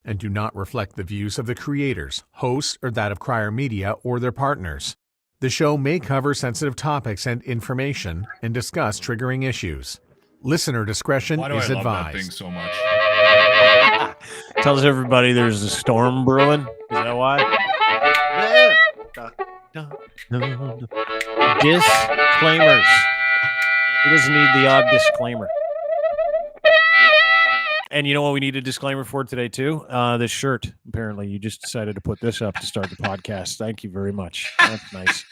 and do not reflect the views of the creators, hosts, or that of Crier Media or their partners. The show may cover sensitive topics and information and discuss triggering issues. Listener discretion Why do is I love that advised. thing so much? Tells everybody there's a storm brewing. Is that why? Disclaimers. Who doesn't need the odd disclaimer? And you know what we need a disclaimer for today, too? This shirt. Apparently, you just decided to put this up to start the podcast. Thank you very much. That's nice.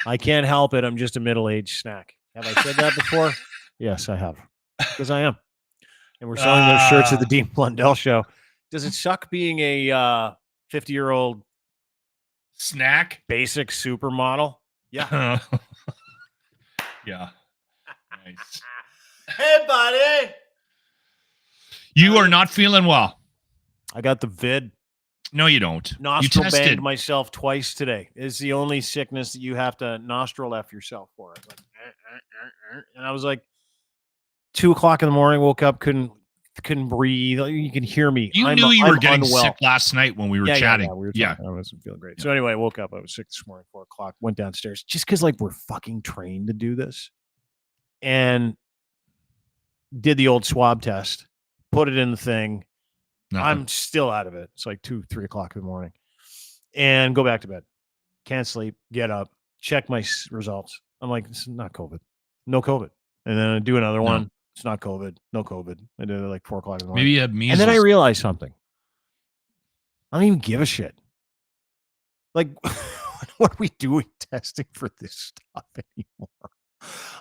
I can't help it. I'm just a middle-aged snack. Have I said that before? Yes, I have. Because I am. And we're selling those shirts at the Dean Blundell Show. Does it suck being a 50-year-old snack basic supermodel? Yeah. Yeah. Nice. Hey, buddy. You are not feeling well. I got the vid. No, you don't. Nostril you tested. banged myself twice today. It's the only sickness that you have to nostril F yourself for. I was like, and I was like, 2:00 in the morning, woke up, couldn't breathe. You can hear me. You knew you were getting sick last night when we were chatting. Yeah, we were talking. I wasn't feeling great. So anyway, I woke up. I was sick this morning, 4:00. Went downstairs just because like we're fucking trained to do this, and did the old swab test. Put it in the thing. Nothing. I'm still out of it. It's like 2-3 o'clock in the morning, and go back to bed. Can't sleep. Get up. Check my results. I'm like, this is not COVID. No COVID. And then I do another one. It's not COVID. No COVID. I did it like 4:00 in the morning. Maybe you had measles. And then I realized something. I don't even give a shit. Like, what are we doing testing for this stuff anymore?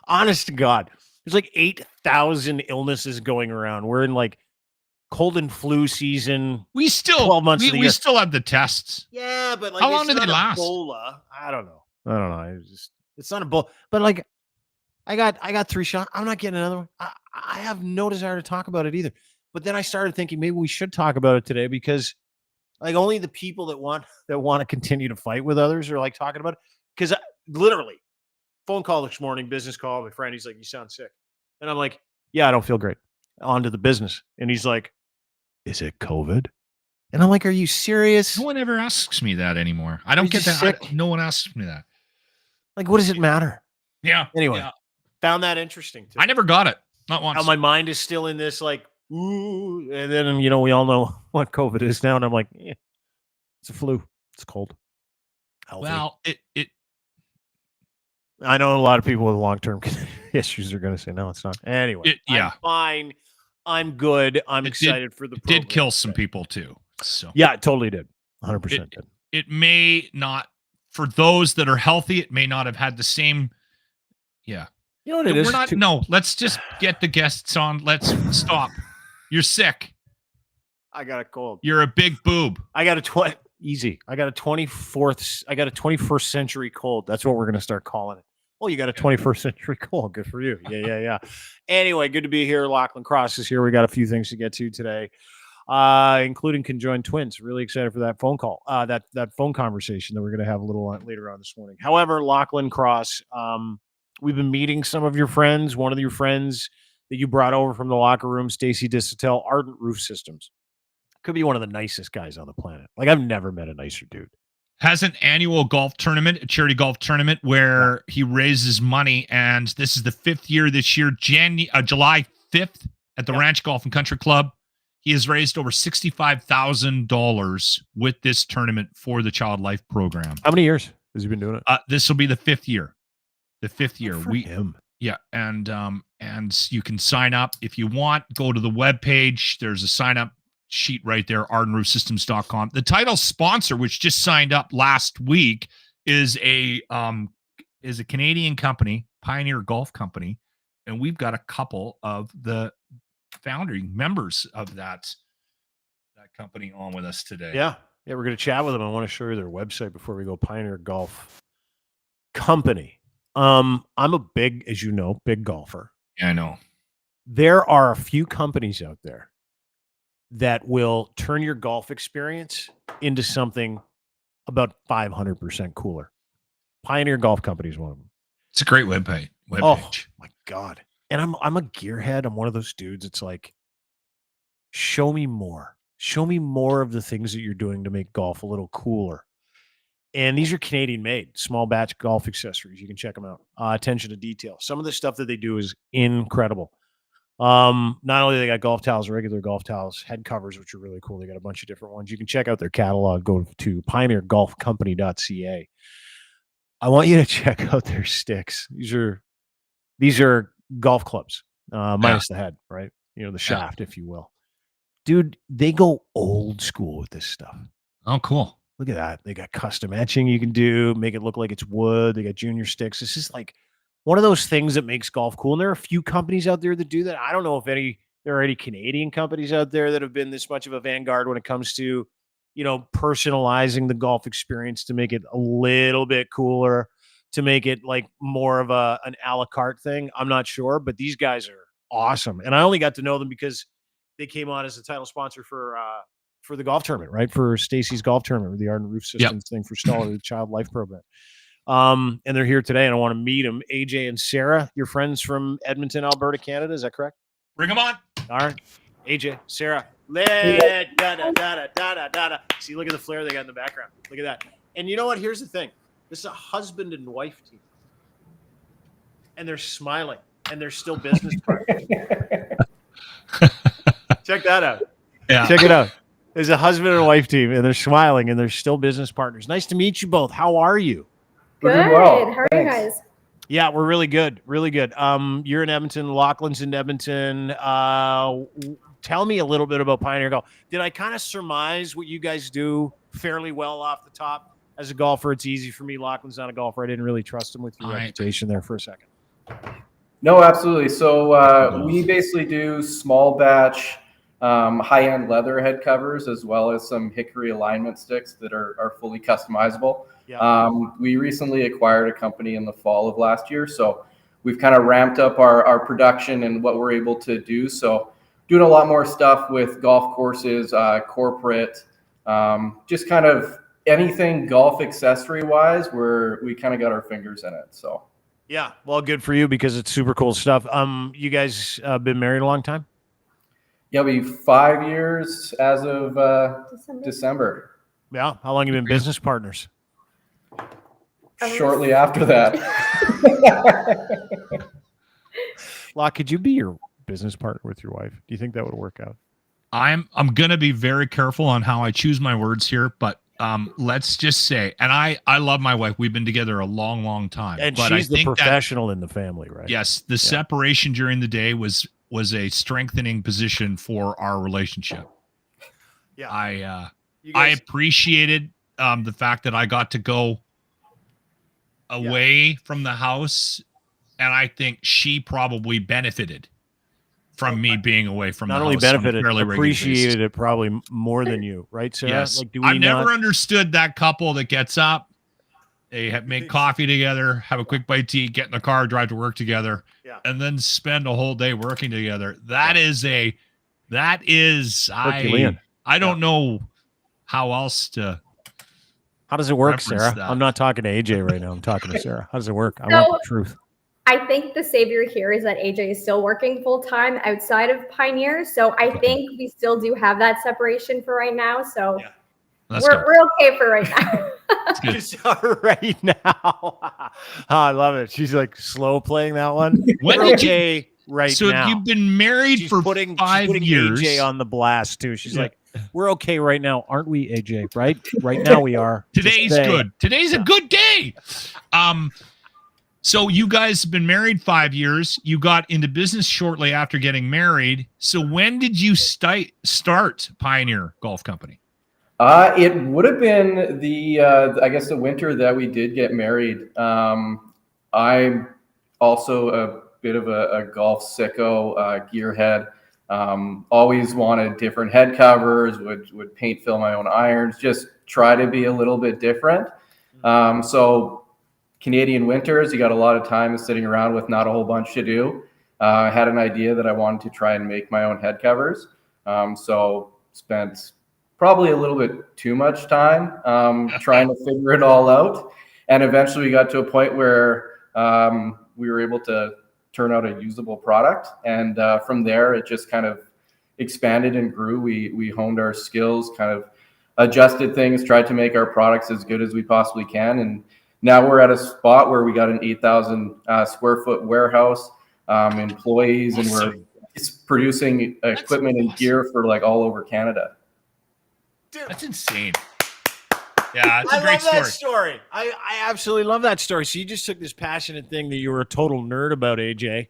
Honest to God. There's like 8,000 illnesses going around. We're in like cold and flu season. We still 12 months of the we year. still have the tests. Yeah, but like how long did they last? Ebola. I don't know. It's not Ebola. But like I got 3 shots. I'm not getting another one. I have no desire to talk about it either. But then I started thinking maybe we should talk about it today because like only the people that want to continue to fight with others are like talking about it. Because literally, phone call this morning, business call, my friend, he's like, you sound sick. And I'm like, yeah, I don't feel great. On to the business. And he's like, is it COVID? And I'm like, are you serious? No one ever asks me that anymore. I don't get that. No one asks me that. Like, what does it matter? Yeah. Anyway, found that interesting too. I never got it. Not once. How my mind is still in this like, ooh, and then, we all know what COVID is now. And I'm like, yeah, it's a flu. It's cold. Healthy. Well, I know a lot of people with long-term issues are going to say, no, it's not. Anyway, I'm fine. I'm good. I'm excited for the program. It did kill some people too. So yeah, it totally did. 100% did. It may not, for those that are healthy, it may not have had the same. Yeah. You know what it is? No, let's just get the guests on. Let's stop. You're sick. I got a cold. You're a big boob. I got a easy. I got a 21st century cold. That's what we're going to start calling it. Oh, you got a 21st century cold. Good for you. Yeah. Anyway, good to be here. Lachlan Cross is here. We got a few things to get to today, including conjoined twins. Really excited for that phone call, that phone conversation that we're going to have a little later on this morning. However, Lachlan Cross, we've been meeting some of your friends. One of your friends that you brought over from the locker room, Stacy Disotell, Ardent Roof Systems. Could be one of the nicest guys on the planet. Like, I've never met a nicer dude. Has an annual golf tournament, a charity golf tournament, where he raises money, and this is the 5th year this year, July 5th at the Ranch Golf and Country Club. He has raised over $65,000 with this tournament for the Child Life Program. How many years has he been doing it? This will be the 5th year. The 5th year. Good for him. Yeah, and you can sign up if you want. Go to the webpage. There's a sign up sheet right there, ardenroofsystems.com. The title sponsor, which just signed up last week, is a Canadian company, Pioneer Golf Company, and we've got a couple of the founding members of that company on with us today. Yeah, we're going to chat with them. I want to show you their website before we go. Pioneer Golf Company. I'm a big, as you know, big golfer. Yeah, I know. There are a few companies out there that will turn your golf experience into something about 500% cooler. Pioneer Golf Company is one of them. It's a great webpage. Oh my God. And I'm a gearhead. I'm one of those dudes. It's like, show me more. show me more of the things that you're doing to make golf a little cooler. And these are Canadian made, small batch golf accessories. You can check them out. Attention to detail. Some of the stuff that they do is incredible. Not only they got golf towels, regular golf towels, head covers, which are really cool. They got a bunch of different ones. You can check out their catalog. Go to pioneergolfcompany.ca. I want you to check out their sticks. These are golf clubs, minus the head, right? The shaft, if you will. Dude, they go old school with this stuff. Oh, cool. Look at that. They got custom etching you can do, make it look like it's wood. They got junior sticks. This is like one of those things that makes golf cool. And there are a few companies out there that do that. I don't know if there are any Canadian companies out there that have been this much of a vanguard when it comes to, personalizing the golf experience to make it a little bit cooler, to make it like more of an a la carte thing. I'm not sure, but these guys are awesome. And I only got to know them because they came on as a title sponsor for the golf tournament, right? For Stacy's golf tournament, the Arden Roof Systems thing for Stoller, the Child Life Program. And they're here today, and I want to meet them. AJ and Sarah, your friends from Edmonton, Alberta, Canada. Is that correct? Bring them on. All right. AJ, Sarah. See, look at the flare they got in the background. Look at that. And you know what? Here's the thing. This is a husband and wife team. And they're smiling, and they're still business partners. Check that out. Yeah. Check it out. There's a husband and wife team, and they're smiling, and they're still business partners. Nice to meet you both. How are you? Good. Well. How are you guys? Yeah, we're really good. Really good. You're in Edmonton. Lachlan's in Edmonton. Tell me a little bit about Pioneer Golf. Did I kind of surmise what you guys do fairly well off the top? As a golfer, it's easy for me. Lachlan's not a golfer. I didn't really trust him with your reputation there for a second. No, absolutely. So we basically do small batch, high-end leather head covers, as well as some hickory alignment sticks that are fully customizable. Yeah. We recently acquired a company in the fall of last year, so we've kind of ramped up our production and what we're able to do. So doing a lot more stuff with golf courses, corporate, just kind of anything golf accessory wise, where we kind of got our fingers in it. So yeah, well, good for you because it's super cool stuff. You guys been married a long time? Yeah, we 5 years as of December. Yeah. How long have you been business partners? Shortly after that. Lach, could you be your business partner with your wife? Do you think that would work out? I'm gonna be very careful on how I choose my words here, but let's just say, and I love my wife. We've been together a long, long time. And but she's I think the professional in the family, right? Yes, the separation during the day was a strengthening position for our relationship. Yeah. I appreciated the fact that I got to go away from the house, and I think she probably benefited from me being away from not the only house on a benefited, fairly regular appreciated basis. it probably more than you, right, Sarah? Yes. Like, do we I've never not... understood that couple that gets up, they make coffee together, have a quick bite to eat, get in the car, drive to work together, and then spend a whole day working together. That is Herculean. I don't know how else to. How does it work, reference Sarah? that. I'm not talking to AJ right now. I'm talking to Sarah. How does it work? I So- want the truth. I think the savior here is that AJ is still working full time outside of Pioneer. So I think we still do have that separation for right now. So Let's go. we're okay for right now. good. Just right now. I love it. She's like slow playing that one. When We're did you- okay right So now. you've been married She's for putting 5 years. AJ on the blast too. She's Yeah. like, we're okay right now, aren't we, AJ? Right? Right now we are. Just Today's saying. good. Today's a good day. So you guys have been married 5 years. You got into business shortly after getting married. So when did you start Pioneer Golf Company? It would have been I guess the winter that we did get married. I'm also a bit of a golf sicko, gearhead. Always wanted different head covers, would paint fill my own irons, just try to be a little bit different. So Canadian winters, you got a lot of time sitting around with not a whole bunch to do. I had an idea that I wanted to try and make my own head covers. So spent probably a little bit too much time trying to figure it all out. And eventually we got to a point where we were able to turn out a usable product. And from there, it expanded and grew, we honed our skills, kind of adjusted things, tried to make our products as good as we possibly can. And now we're at a spot where we got an 8,000 square foot warehouse, employees, and it's producing equipment and gear for like all over Canada. Dude, That's insane. Yeah, it's I a great love story. that story. I absolutely love that story. So you just took this passionate thing that you were a total nerd about, AJ,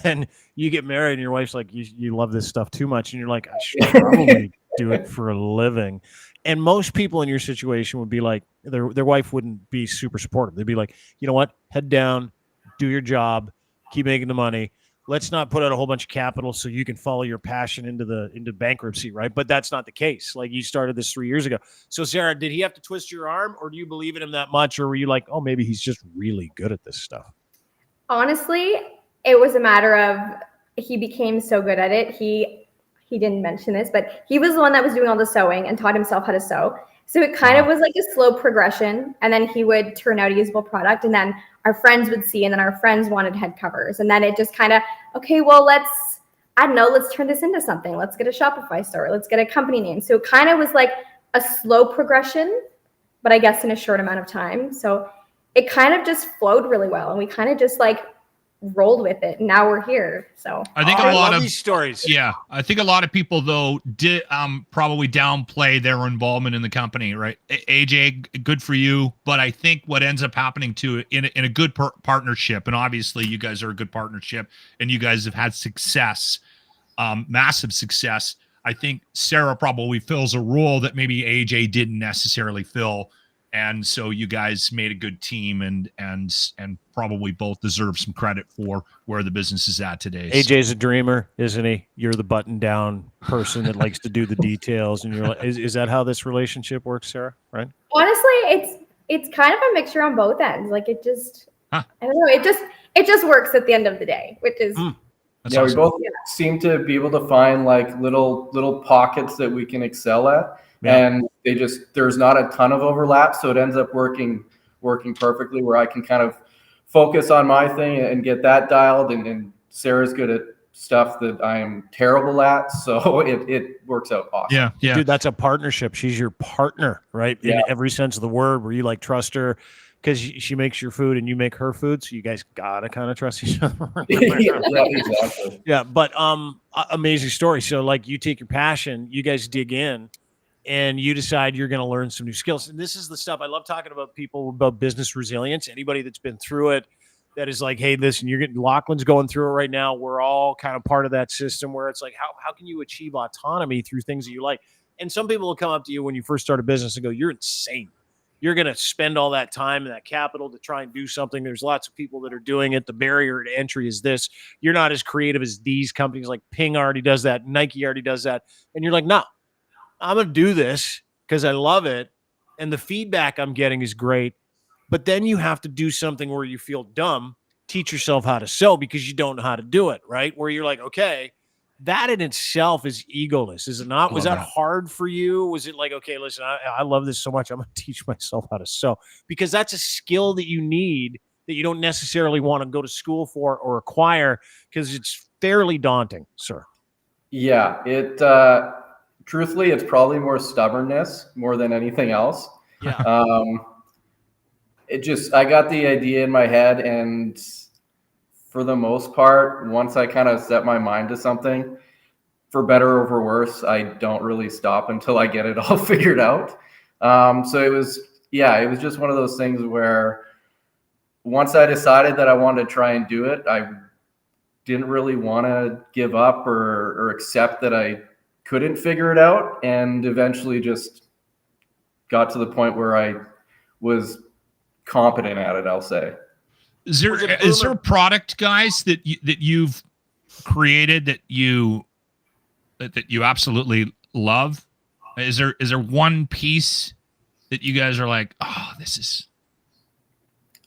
and you get married and your wife's like, you love this stuff too much. And you're like, I should probably do it for a living. And most people in your situation would be like, their wife wouldn't be super supportive. They'd be like, you know what? Head down, do your job, keep making the money. Let's not put out a whole bunch of capital so you can follow your passion into bankruptcy, right? But that's not the case. Like, you started this 3 years ago. So Sarah, did he have to twist your arm, or do you believe in him that much? Or were you like, oh, maybe he's just really good at this stuff? Honestly, it was a matter of he became so good at it. He didn't mention this, but he was the one that was doing all the sewing and taught himself how to sew. So it kind of was like a slow progression. And then he would turn out a usable product, and then our friends would see, and then our friends wanted head covers. And then it just kind of, okay, well, let's turn this into something. Let's get a Shopify store. Let's get a company name. So it kind of was like a slow progression, but I guess in a short amount of time. So it kind of just flowed really well. And we kind of just like rolled with it. And now we're here. So I think I a lot love of these stories. Yeah, I think a lot of people though did probably downplay their involvement in the company, right? AJ, good for you, but I think what ends up happening to in a good partnership, and obviously you guys are a good partnership, and you guys have had success, massive success. I think Sarah probably fills a role that maybe AJ didn't necessarily fill. And so you guys made a good team, and probably both deserve some credit for where the business is at today. AJ's a dreamer, isn't he? You're the button down person that likes to do the details, and you're like, is that how this relationship works, Sarah? Right? honestly, it's kind of a mixture on both ends. Like, it just, Huh. I don't know. It just works at the end of the day, which is That's Yeah, awesome. we both seem to be able to find like little pockets that we can excel at. Yeah. And there's not a ton of overlap, so it ends up working perfectly, where I can kind of focus on my thing and get that dialed, and Sarah's good at stuff that I am terrible at, so it works out awesome. Yeah. Dude, that's a partnership. She's your partner, right? In Yeah. every sense of the word, where you like trust her because she makes your food and you make her food, so you guys gotta kind of trust each other. Yeah, exactly. Yeah, but amazing story. So like, you take your passion, you guys dig in, and you decide you're going to learn some new skills. And this is the stuff I love talking about, people about business resilience. Anybody that's been through it, that is like, hey, listen, you're getting, Lachlan's going through it right now. We're all kind of part of that system where it's like, how can you achieve autonomy through things that you like? And some people will come up to you when you first start a business and go, you're insane. You're going to spend all that time and that capital to try and do something. There's lots of people that are doing it. The barrier to entry is this. You're not as creative as these companies. Like Ping already does that. Nike already does that. And you're like, no, I'm going to do this because I love it. And the feedback I'm getting is great. But then you have to do something where you feel dumb, teach yourself how to sew because you don't know how to do it, right? Where you're like, okay, that in itself is egoless, is it not? Was that hard for you? Was it like, okay, listen, I love this so much, I'm going to teach myself how to sew? Because that's a skill that you need that you don't necessarily want to go to school for or acquire, because it's fairly daunting, sir. Yeah, truthfully, it's probably more stubbornness more than anything else. Yeah. I got the idea in my head, and for the most part, once I kind of set my mind to something, for better or for worse, I don't really stop until I get it all figured out. So it was just one of those things where once I decided that I wanted to try and do it, I didn't really want to give up or accept that I couldn't figure it out, and eventually just got to the point where I was competent at it, I'll say. Is there a product, guys, that you've created that you absolutely love? Is there one piece that you guys are like, oh, this is?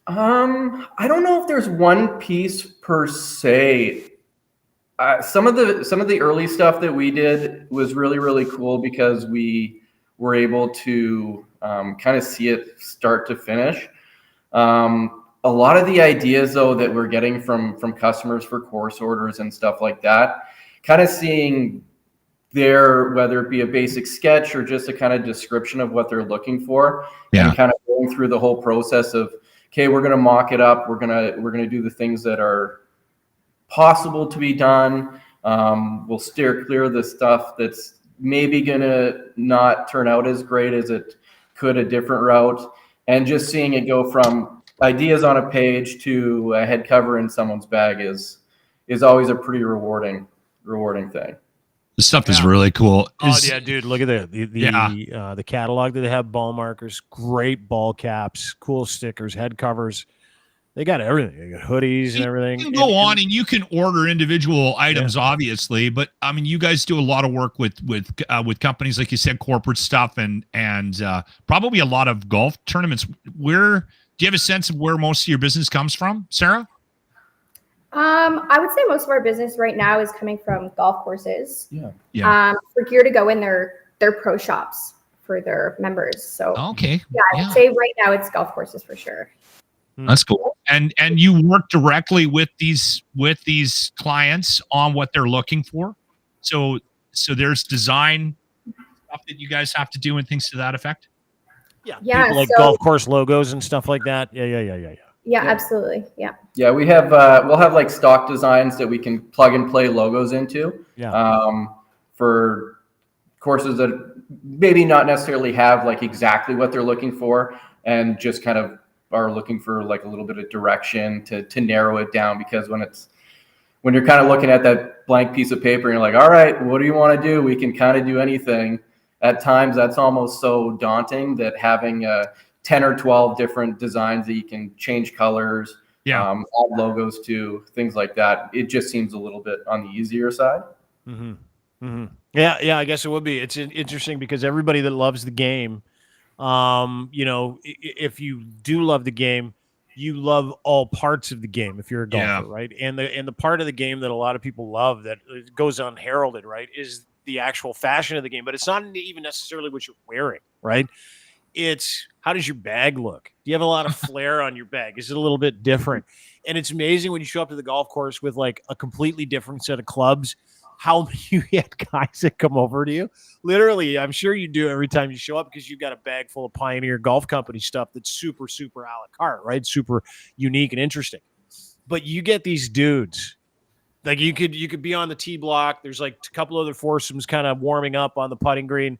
I don't know if there's one piece per se. Some of the early stuff that we did was really, really cool because we were able to kind of see it start to finish. A lot of the ideas, though, that we're getting from customers for course orders and stuff like that, kind of seeing whether it be a basic sketch or just a kind of description of what they're looking for, Yeah. and kind of going through the whole process of, okay, we're going to mock it up. We're going to do the things that are possible to be done. We'll steer clear of the stuff that's maybe going to not turn out as great as it could a different route. And just seeing it go from ideas on a page to a head cover in someone's bag is always a pretty rewarding thing. The stuff is really cool. Oh yeah, dude! Look at the catalog that they have. Ball markers, great ball caps, cool stickers, head covers. They got everything. They got hoodies and everything. You can go on and you can order individual items, obviously, but I mean, you guys do a lot of work with companies, like you said, corporate stuff, and probably a lot of golf tournaments. Where do you have a sense of where most of your business comes from, Sarah? I would say most of our business right now is coming from golf courses. Yeah. For gear to go in their pro shops for their members. So Okay. yeah, I would say right now it's golf courses for sure. That's cool. And you work directly with these clients on what they're looking for. So there's design stuff that you guys have to do and things to that effect. Yeah. Yeah, People like so- golf course logos and stuff like that. Yeah. Yeah, absolutely. Yeah. Yeah, we have we'll have like stock designs that we can plug and play logos into. Yeah. For courses that maybe not necessarily have like exactly what they're looking for, and just kind of are looking for like a little bit of direction to narrow it down, because when you're kind of looking at that blank piece of paper and you're like, all right, what do you want to do? We can kind of do anything. At times that's almost so daunting that having 10 or 12 different designs that you can change colors, add logos to, things like that, it just seems a little bit on the easier side. Mm-hmm. Mm-hmm. Yeah, I guess it would be. It's interesting because everybody that loves the game, if you do love the game, you love all parts of the game if you're a golfer, right? And the part of the game that a lot of people love that goes unheralded, right, is the actual fashion of the game. But it's not even necessarily what you're wearing, right? It's how does your bag look? Do you have a lot of flair on your bag? Is it a little bit different? And it's amazing when you show up to the golf course with like a completely different set of clubs, how you get guys that come over to you. Literally, I'm sure you do every time you show up, because you've got a bag full of Pioneer Golf Company stuff that's super, super a la carte, right? Super unique and interesting. But you get these dudes, like you could be on the tee block. There's like a couple other foursomes kind of warming up on the putting green.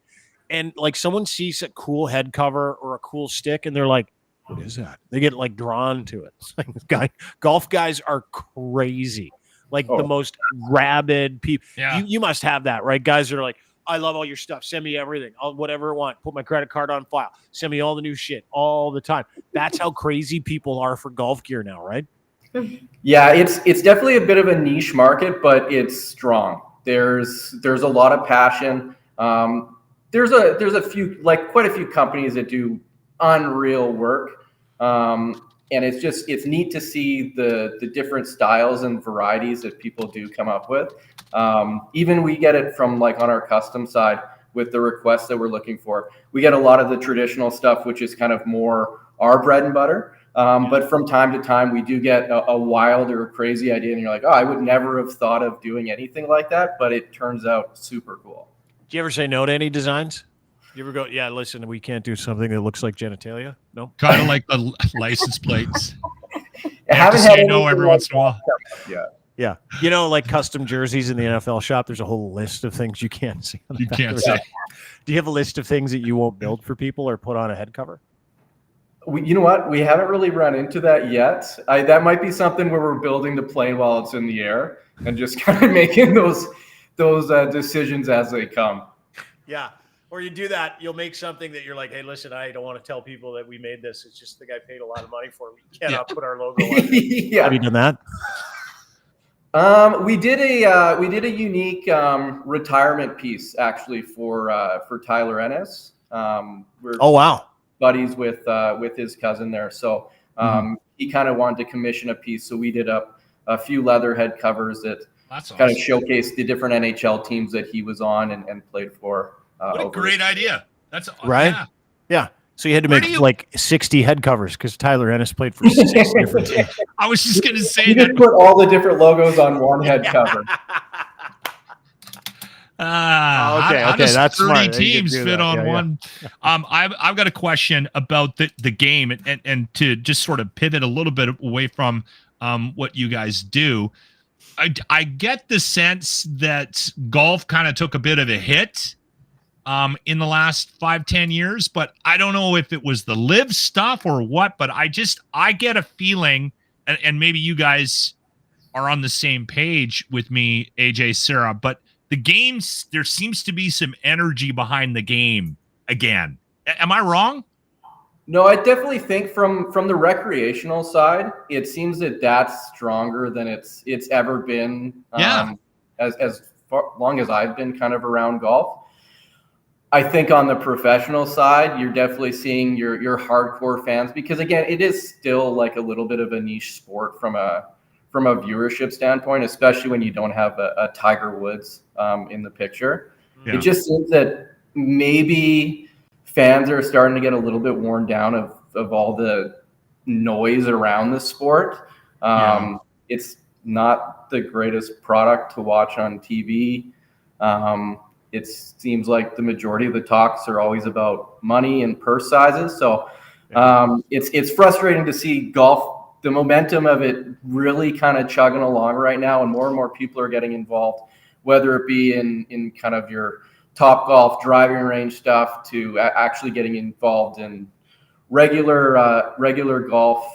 And like someone sees a cool head cover or a cool stick and they're like, what is that? They get like drawn to it. It's like golf guys are crazy. Like the most rabid people. Yeah. You must have that, right? Guys that are like, I love all your stuff. Send me everything. I'll whatever I want. Put my credit card on file. Send me all the new shit all the time. That's how crazy people are for golf gear now, right? Yeah, it's definitely a bit of a niche market, but it's strong. There's a lot of passion. There's a few, like quite a few companies that do unreal work. And it's neat to see the different styles and varieties that people do come up with. Even we get it from like on our custom side with the requests that we're looking for. We get a lot of the traditional stuff, which is kind of more our bread and butter. But from time to time, we do get a wild or a crazy idea, and you're like, oh, I would never have thought of doing anything like that, but it turns out super cool. Do you ever say no to any designs? You ever go, yeah, listen, we can't do something that looks like genitalia? No? Kind of like the license plates. I have to say no every once in a while. Yeah. Yeah. Like custom jerseys in the NFL shop, there's a whole list of things you can't see. You can't say. Do you have a list of things that you won't build for people or put on a head cover? You know what? We haven't really run into that yet. That might be something where we're building the plane while it's in the air and just kind of making those decisions as they come. Yeah. Or you do that, you'll make something that you're like, hey, listen, I don't want to tell people that we made this. It's just the guy paid a lot of money for it. We cannot put our logo on it. Yeah. Have you done that? We did a unique retirement piece actually for Tyler Ennis. We're wow. buddies with his cousin there, so he kind of wanted to commission a piece. So we did up a few leather head covers that kind of showcased the different NHL teams that he was on and played for. What a great idea! That's right. Yeah. So you had to make like 60 head covers because Tyler Ennis played for 6 different teams. I was just going to say you that. Just put all the different logos on one head cover. Okay, how does that's 30 smart. You can teams do fit that. on Yeah, yeah. one? I've got a question about the game, and to just sort of pivot a little bit away from what you guys do. I get the sense that golf kind of took a bit of a hit in the last 5-10 years, but I don't know if it was the live stuff or what, but I get a feeling, and maybe you guys are on the same page with me, AJ, Sarah, but the games, there seems to be some energy behind the game again. Am I wrong? No, I definitely think from the recreational side, it seems that that's stronger than it's ever been. Yeah. As long as I've been kind of around golf. I think on the professional side, you're definitely seeing your hardcore fans, because again, it is still like a little bit of a niche sport from a viewership standpoint, especially when you don't have a Tiger Woods in the picture. Yeah. It just seems that maybe fans are starting to get a little bit worn down of all the noise around the sport. It's not the greatest product to watch on TV. It seems like the majority of the talks are always about money and purse sizes. So it's frustrating to see golf, the momentum of it really kind of chugging along right now, and more people are getting involved, whether it be in kind of your Top Golf driving range stuff to actually getting involved in regular golf.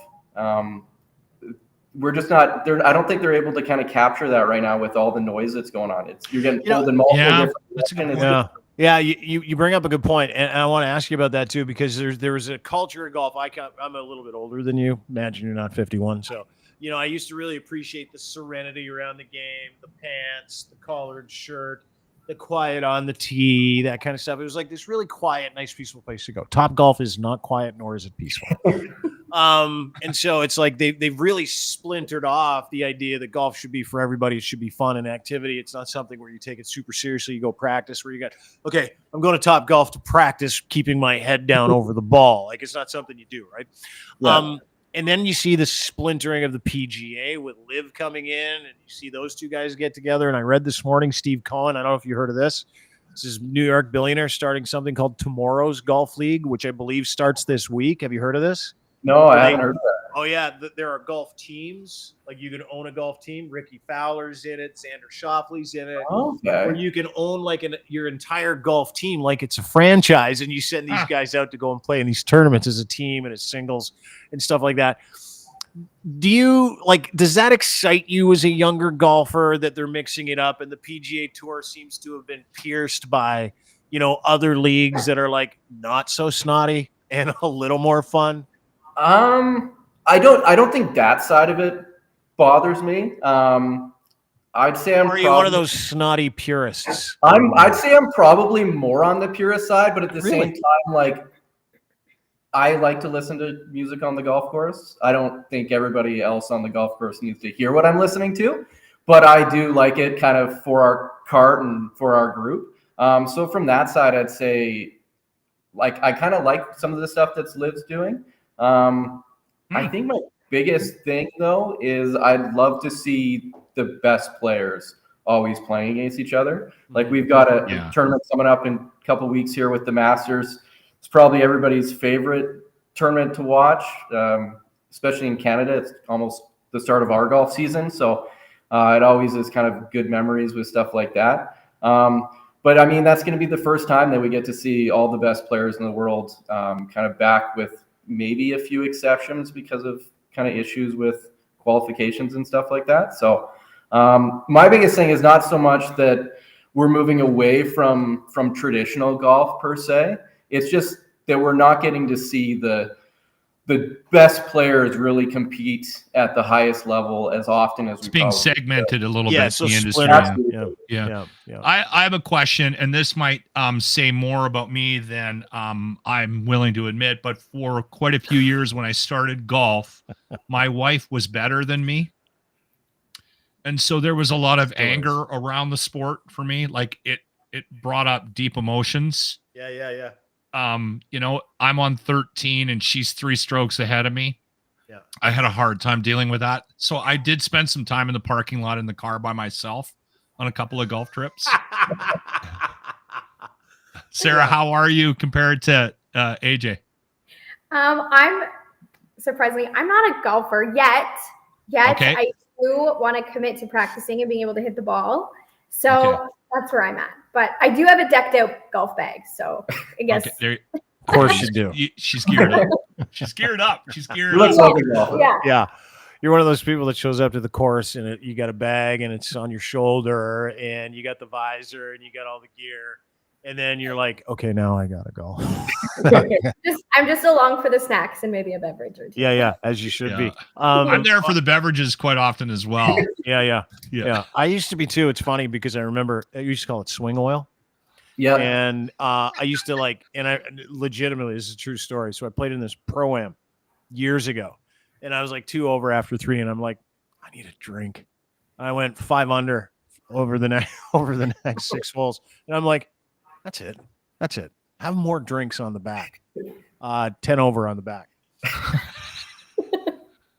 We're just not there. I don't think they're able to kind of capture that right now with all the noise that's going on. You're getting pulled in multiple different that's a good directions. point. Yeah, you bring up a good point, and I want to ask you about that too, because there was a culture in golf. I'm a little bit older than you. Imagine you're not 51, so I used to really appreciate the serenity around the game, the pants, the collared shirt, the quiet on the tee, that kind of stuff. It was like this really quiet, nice, peaceful place to go. Top Golf is not quiet, nor is it peaceful. And so it's like they've really splintered off the idea that golf should be for everybody. It should be fun and activity. It's not something where you take it super seriously. You go practice where you got, okay, I'm going to Top Golf to practice keeping my head down over the ball. Like, it's not something you do, right? Yeah. And then you see the splintering of the PGA with Liv coming in, and you see those two guys get together. And I read this morning, Steve Cohen, I don't know if you heard of this. This is New York billionaire starting something called Tomorrow's Golf League, which I believe starts this week. Have you heard of this? No, I haven't heard of that. Oh, yeah. There are golf teams. Like, you can own a golf team. Ricky Fowler's in it. Xander Schauffele's in it. Okay. Or you can own like your entire golf team like it's a franchise, and you send these guys out to go and play in these tournaments as a team and as singles and stuff like that. Does that excite you as a younger golfer that they're mixing it up, and the PGA Tour seems to have been pierced by, other leagues that are like not so snotty and a little more fun? I don't think that side of it bothers me. I'd say Or are you one of those snotty purists? I'd say I'm probably more on the purist side, but at the same time, like, I like to listen to music on the golf course. I don't think everybody else on the golf course needs to hear what I'm listening to, but I do like it kind of for our cart and for our group. So from that side, I'd say, like, I kind of like some of the stuff that's Liv's doing. I think my biggest thing, though, is I'd love to see the best players always playing against each other. Like, we've got a tournament coming up in a couple weeks here with the Masters. It's probably everybody's favorite tournament to watch, especially in Canada. It's almost the start of our golf season. So it always is kind of good memories with stuff like that. But, I mean, that's going to be the first time that we get to see all the best players in the world kind of back, with maybe a few exceptions because of kind of issues with qualifications and stuff like that. So my biggest thing is not so much that we're moving away from traditional golf per se. It's just that we're not getting to see the best players really compete at the highest level as often as it's being segmented a little bit. So the industry. Yeah. I have a question, and this might say more about me than I'm willing to admit, but for quite a few years when I started golf, my wife was better than me. And so there was a lot of anger around the sport for me. Like, it brought up deep emotions. Yeah. I'm on 13 and she's 3 strokes ahead of me. Yeah. I had a hard time dealing with that. So I did spend some time in the parking lot in the car by myself on a couple of golf trips. Sarah, how are you compared to AJ? I'm surprisingly, I'm not a golfer yet. Okay. I do want to commit to practicing and being able to hit the ball. So that's where I'm at. But I do have a decked out golf bag. So I guess. Okay, Of course you do. She's geared up. She's geared up. She's geared You look up. like a golfer. Yeah. Yeah. You're one of those people that shows up to the course and you got a bag and it's on your shoulder and you got the visor and you got all the gear. And then you're like, okay, now I gotta go. I'm just along for the snacks and maybe a beverage or two. Yeah, as you should be. Yeah. I'm there for the beverages quite often as well. Yeah. I used to be too. It's funny because I remember I used to call it swing oil. Yeah. And I used to and I legitimately, this is a true story. So I played in this pro-am years ago and I was like 2 over after 3. And I'm like, I need a drink. I went 5 under over the next 6 holes. And I'm like, that's it. Have more drinks on the back. 10 over on the back.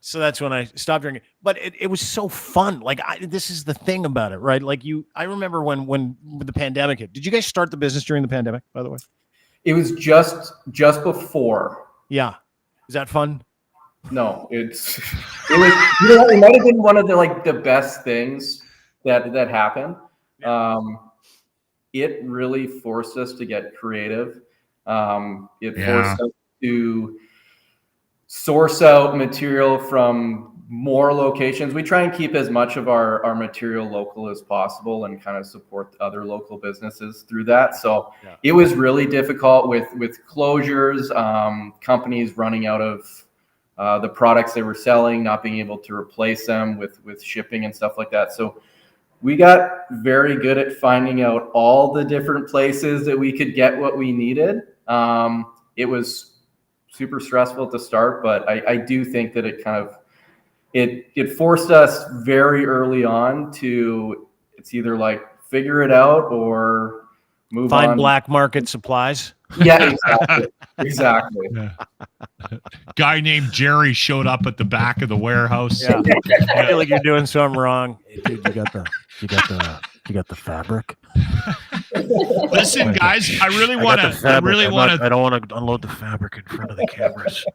So that's when I stopped drinking. But it was so fun. Like this is the thing about it, right? Like I remember when the pandemic hit. Did you guys start the business during the pandemic, by the way? It was just before. Yeah. Is that fun? No, it was. It might have been one of the best things that happened. It really forced us to get creative. It forced us to source out material from more locations. We try and keep as much of our material local as possible and kind of support other local businesses through that. So it was really difficult with closures, companies running out of the products they were selling, not being able to replace them with shipping and stuff like that. So we got very good at finding out all the different places that we could get what we needed. It was super stressful to start, but I do think that it kind of it forced us very early on to it's either like figure it out or move on. Find black market supplies. Yeah, exactly. Yeah. Guy named Jerry showed up at the back of the warehouse. Yeah. I feel like you're doing something wrong. Hey, dude, you got the fabric. Listen, guys, I don't want to unload the fabric in front of the cameras.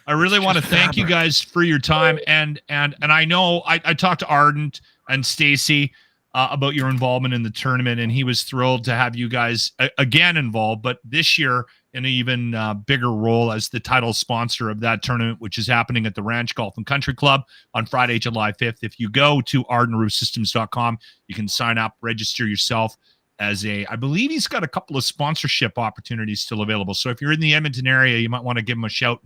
I really want to thank you guys for your time. And I know I talked to Ardent and Stacy about your involvement in the tournament, and he was thrilled to have you guys again involved, but this year in an even bigger role as the title sponsor of that tournament, which is happening at the Ranch Golf and Country Club on Friday, July 5th. If you go to ardenroofsystems.com, you can sign up, register yourself as I believe he's got a couple of sponsorship opportunities still available. So if you're in the Edmonton area, you might want to give him a shout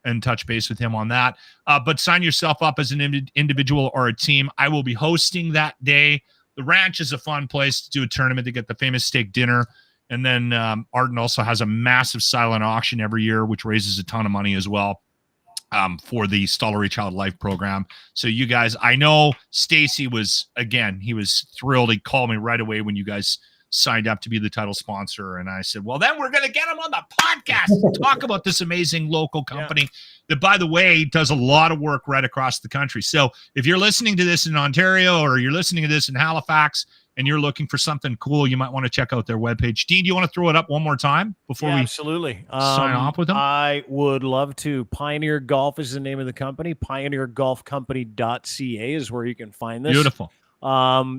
and touch base with him on that. But sign yourself up as an individual or a team. I will be hosting that day. The Ranch is a fun place to do a tournament to get the famous steak dinner. And then Arden also has a massive silent auction every year, which raises a ton of money as well for the Stollery Child Life program. So you guys, I know Stacy he was thrilled. He called me right away when you guys signed up to be the title sponsor. And I said, well, then we're going to get him on the podcast to talk about this amazing local company that, by the way, does a lot of work right across the country. So if you're listening to this in Ontario or you're listening to this in Halifax and you're looking for something cool, you might want to check out their webpage. Dean, do you want to throw it up one more time before we absolutely sign off with them? I would love to. Pioneer Golf is the name of the company. PioneerGolfCompany.ca is where you can find this. Beautiful.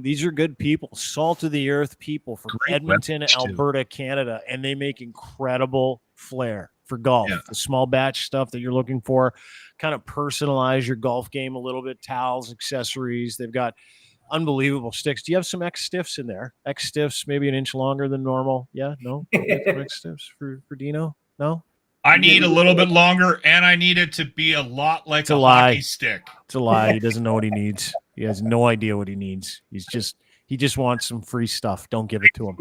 These are good people, salt of the earth people from Great Edmonton, Alberta, Canada, and they make incredible flair for golf. Yeah. The small batch stuff that you're looking for, kind of personalize your golf game a little bit, towels, accessories. They've got unbelievable sticks. Do you have some X stiffs in there? X stiffs, maybe an inch longer than normal. Yeah, no, X stiffs for Dino. No, I need a little bit longer, and I need it to be a lot like It's a a lie. hockey stick. it's a lie. He doesn't know what he needs. He has no idea what he needs. He just wants some free stuff. Don't give it to him.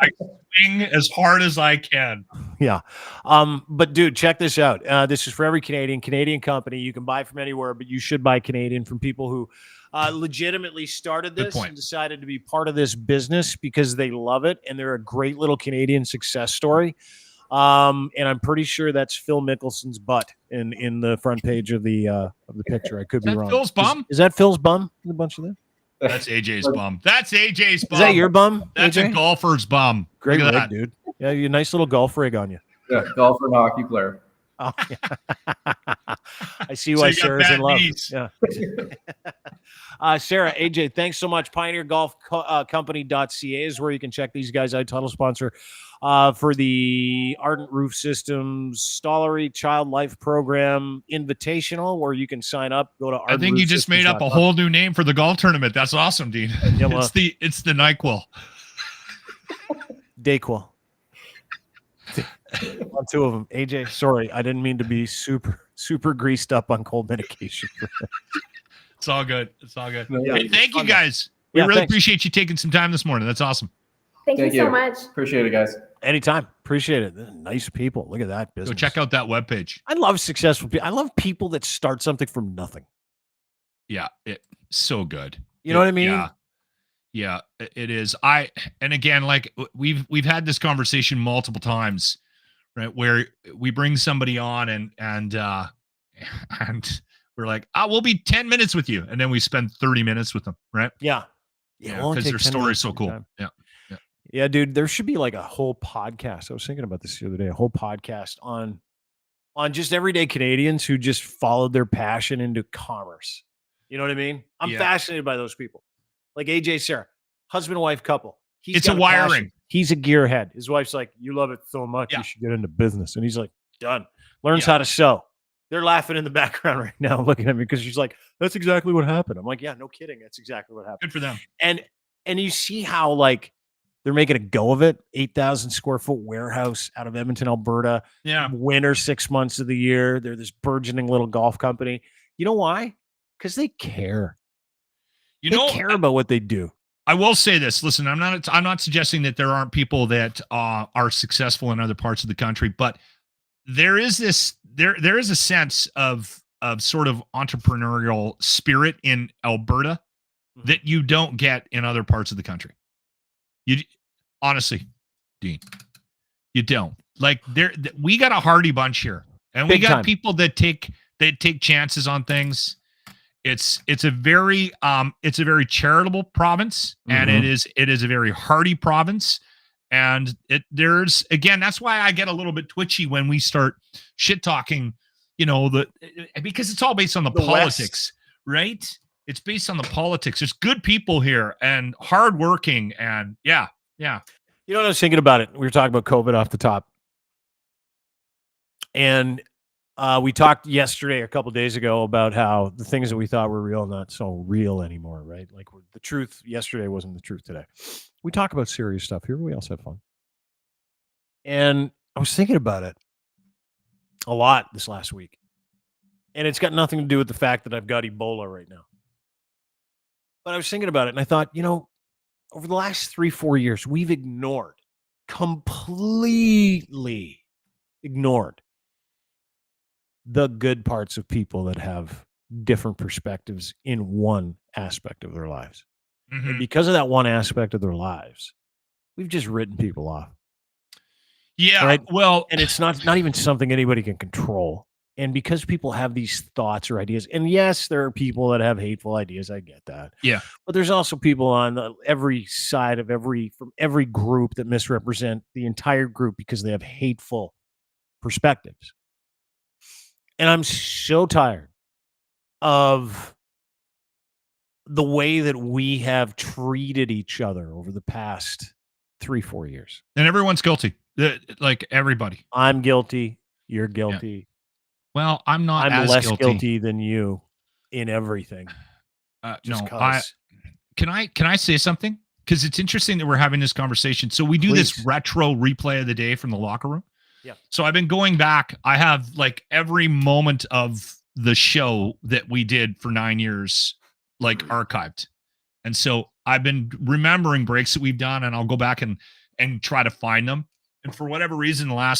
I swing as hard as I can. Yeah. But dude, check this out. This is for every Canadian company. You can buy from anywhere, but you should buy Canadian from people who legitimately started Good this point. and decided to be part of this business because they love it and they're a great little Canadian success story. And I'm pretty sure that's Phil Mickelson's butt in the front page of the picture. I could be Is that wrong. Phil's bum? Is that Phil's bum? A bunch of that. That's AJ's bum. That's AJ's bum. Is that your bum? That's a AJ? golfer's bum. Great Look rig, at that. dude. Yeah, you nice little golf rig on you. Yeah, golfer and hockey player. Oh, yeah. I see So why you got Sarah's in bad love. knees. Yeah. Sarah, AJ, thanks so much. PioneerGolfCompany.ca is where you can check these guys out. Title sponsor for the Ardent Roof Systems Stollery Child Life Program Invitational, where you can sign up. Go to I think you just made up a whole new name for the golf tournament. That's awesome, Dean. Yeah, well, it's the NyQuil. Dayquil. On two of them. AJ, sorry, I didn't mean to be super greased up on cold medication. It's all good. It's all good. Yeah, Hey, thank you guys. We Yeah, really thanks. appreciate you taking some time this morning. That's awesome. Thank you so you. much. Appreciate it, guys. Anytime. Appreciate it. They're nice people. Look at that business. Go check out that webpage. I love successful people. I love people that start something from nothing. Yeah, it's so good. You know what I mean? Yeah, it is. And again, like we've had this conversation multiple times, right? Where we bring somebody on and we're like, we'll be 10 minutes with you, and then we spend 30 minutes with them, right? Yeah. Because their story is so cool. Yeah. Yeah, dude, there should be like a whole podcast. I was thinking about this the other day, a whole podcast on just everyday Canadians who just followed their passion into commerce. You know what I mean? I'm Yeah. fascinated by those people. Like AJ, Sarah, husband and wife couple. It's got a wiring. passion. He's a gearhead. His wife's like, you love it so much, Yeah. you should get into business. And he's like, done. Learns Yeah. how to sew. They're laughing in the background right now, looking at me because she's like, that's exactly what happened. I'm like, yeah, no kidding. That's exactly what happened. Good for them. And you see how like they're making a go of it. 8,000 square foot warehouse out of Edmonton, Alberta. Yeah. Winter 6 months of the year. They're this burgeoning little golf company. You know why? Because they care. You They know, care about what they do. I will say this. Listen, I'm not suggesting that there aren't people that are successful in other parts of the country, but there is a sense of sort of entrepreneurial spirit in Alberta that you don't get in other parts of the country. You honestly, Dean, you don't. Like we got a hardy bunch here, and Big we got time. people that take chances on things. It's a very charitable province, and Mhm. it is a very hardy province. And there's again, that's why I get a little bit twitchy when we start shit talking, because it's all based on the The politics, right? It's based on the politics. There's good people here and hardworking, and yeah. You know what I was thinking about it? We were talking about COVID off the top. And we talked yesterday, a couple days ago, about how the things that we thought were real, not so real anymore, right? Like the truth yesterday wasn't the truth today. We talk about serious stuff here. We also have fun. And I was thinking about it a lot this last week. And it's got nothing to do with the fact that I've got Ebola right now. But I was thinking about it and I thought, over the last 3-4 years, we've completely ignored the good parts of people that have different perspectives in one aspect of their lives. Mhm. And because of that one aspect of their lives, we've just written people off. Yeah. Right. Well, And it's not even something anybody can control. And because people have these thoughts or ideas, and yes, there are people that have hateful ideas. I get that. Yeah. But there's also people on every side of from every group that misrepresent the entire group because they have hateful perspectives. And I'm so tired of the way that we have treated each other over the past 3-4 years. and everyone's guilty. Like everybody. I'm guilty. You're guilty. Well, I'm not I'm as less guilty. guilty than you in everything. Just No, 'cause. can I say something? Because it's interesting that we're having this conversation. So we do this Please. retro replay of the day from the locker room. Yeah. So I've been going back. I have like every moment of the show that we did for 9 years, like archived. And so I've been remembering breaks that we've done, and I'll go back and try to find them. And for whatever reason, I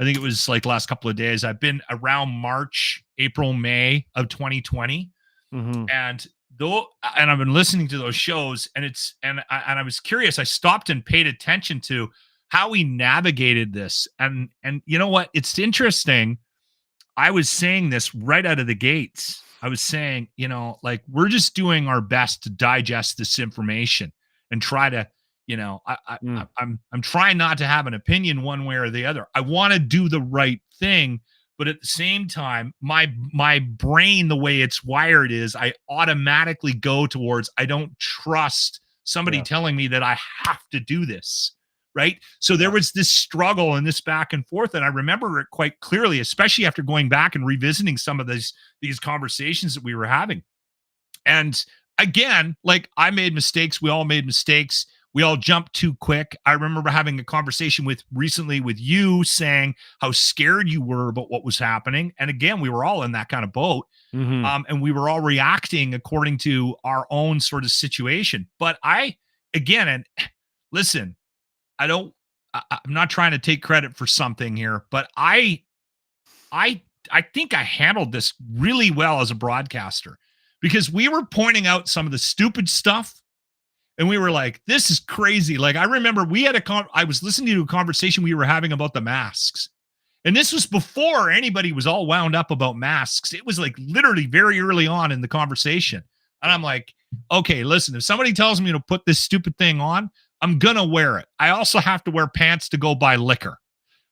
think it was like last couple of days, I've been around March, April, May of 2020. Mhm. And I've been listening to those shows, and I was curious. I stopped and paid attention to how we navigated this. And you know what? It's interesting. I was saying this right out of the gates. I was saying, like we're just doing our best to digest this information and try to, I'm trying not to have an opinion one way or the other. I want to do the right thing, but at the same time, my brain, the way it's wired is I automatically go towards, I don't trust somebody telling me that I have to do this. Right. So there was this struggle and this back and forth. And I remember it quite clearly, especially after going back and revisiting some of these conversations that we were having. And again, like I made mistakes. We all made mistakes. We all jumped too quick. I remember having a conversation recently with you saying how scared you were about what was happening. And again, we were all in that kind of boat. And we were all reacting according to our own sort of situation. But and listen, I'm not trying to take credit for something here, but I think I handled this really well as a broadcaster because we were pointing out some of the stupid stuff and we were like, this is crazy. Like I remember I was listening to a conversation we were having about the masks. And this was before anybody was all wound up about masks. It was like literally very early on in the conversation. And I'm like, okay, listen, if somebody tells me to put this stupid thing on, I'm going to wear it. I also have to wear pants to go buy liquor,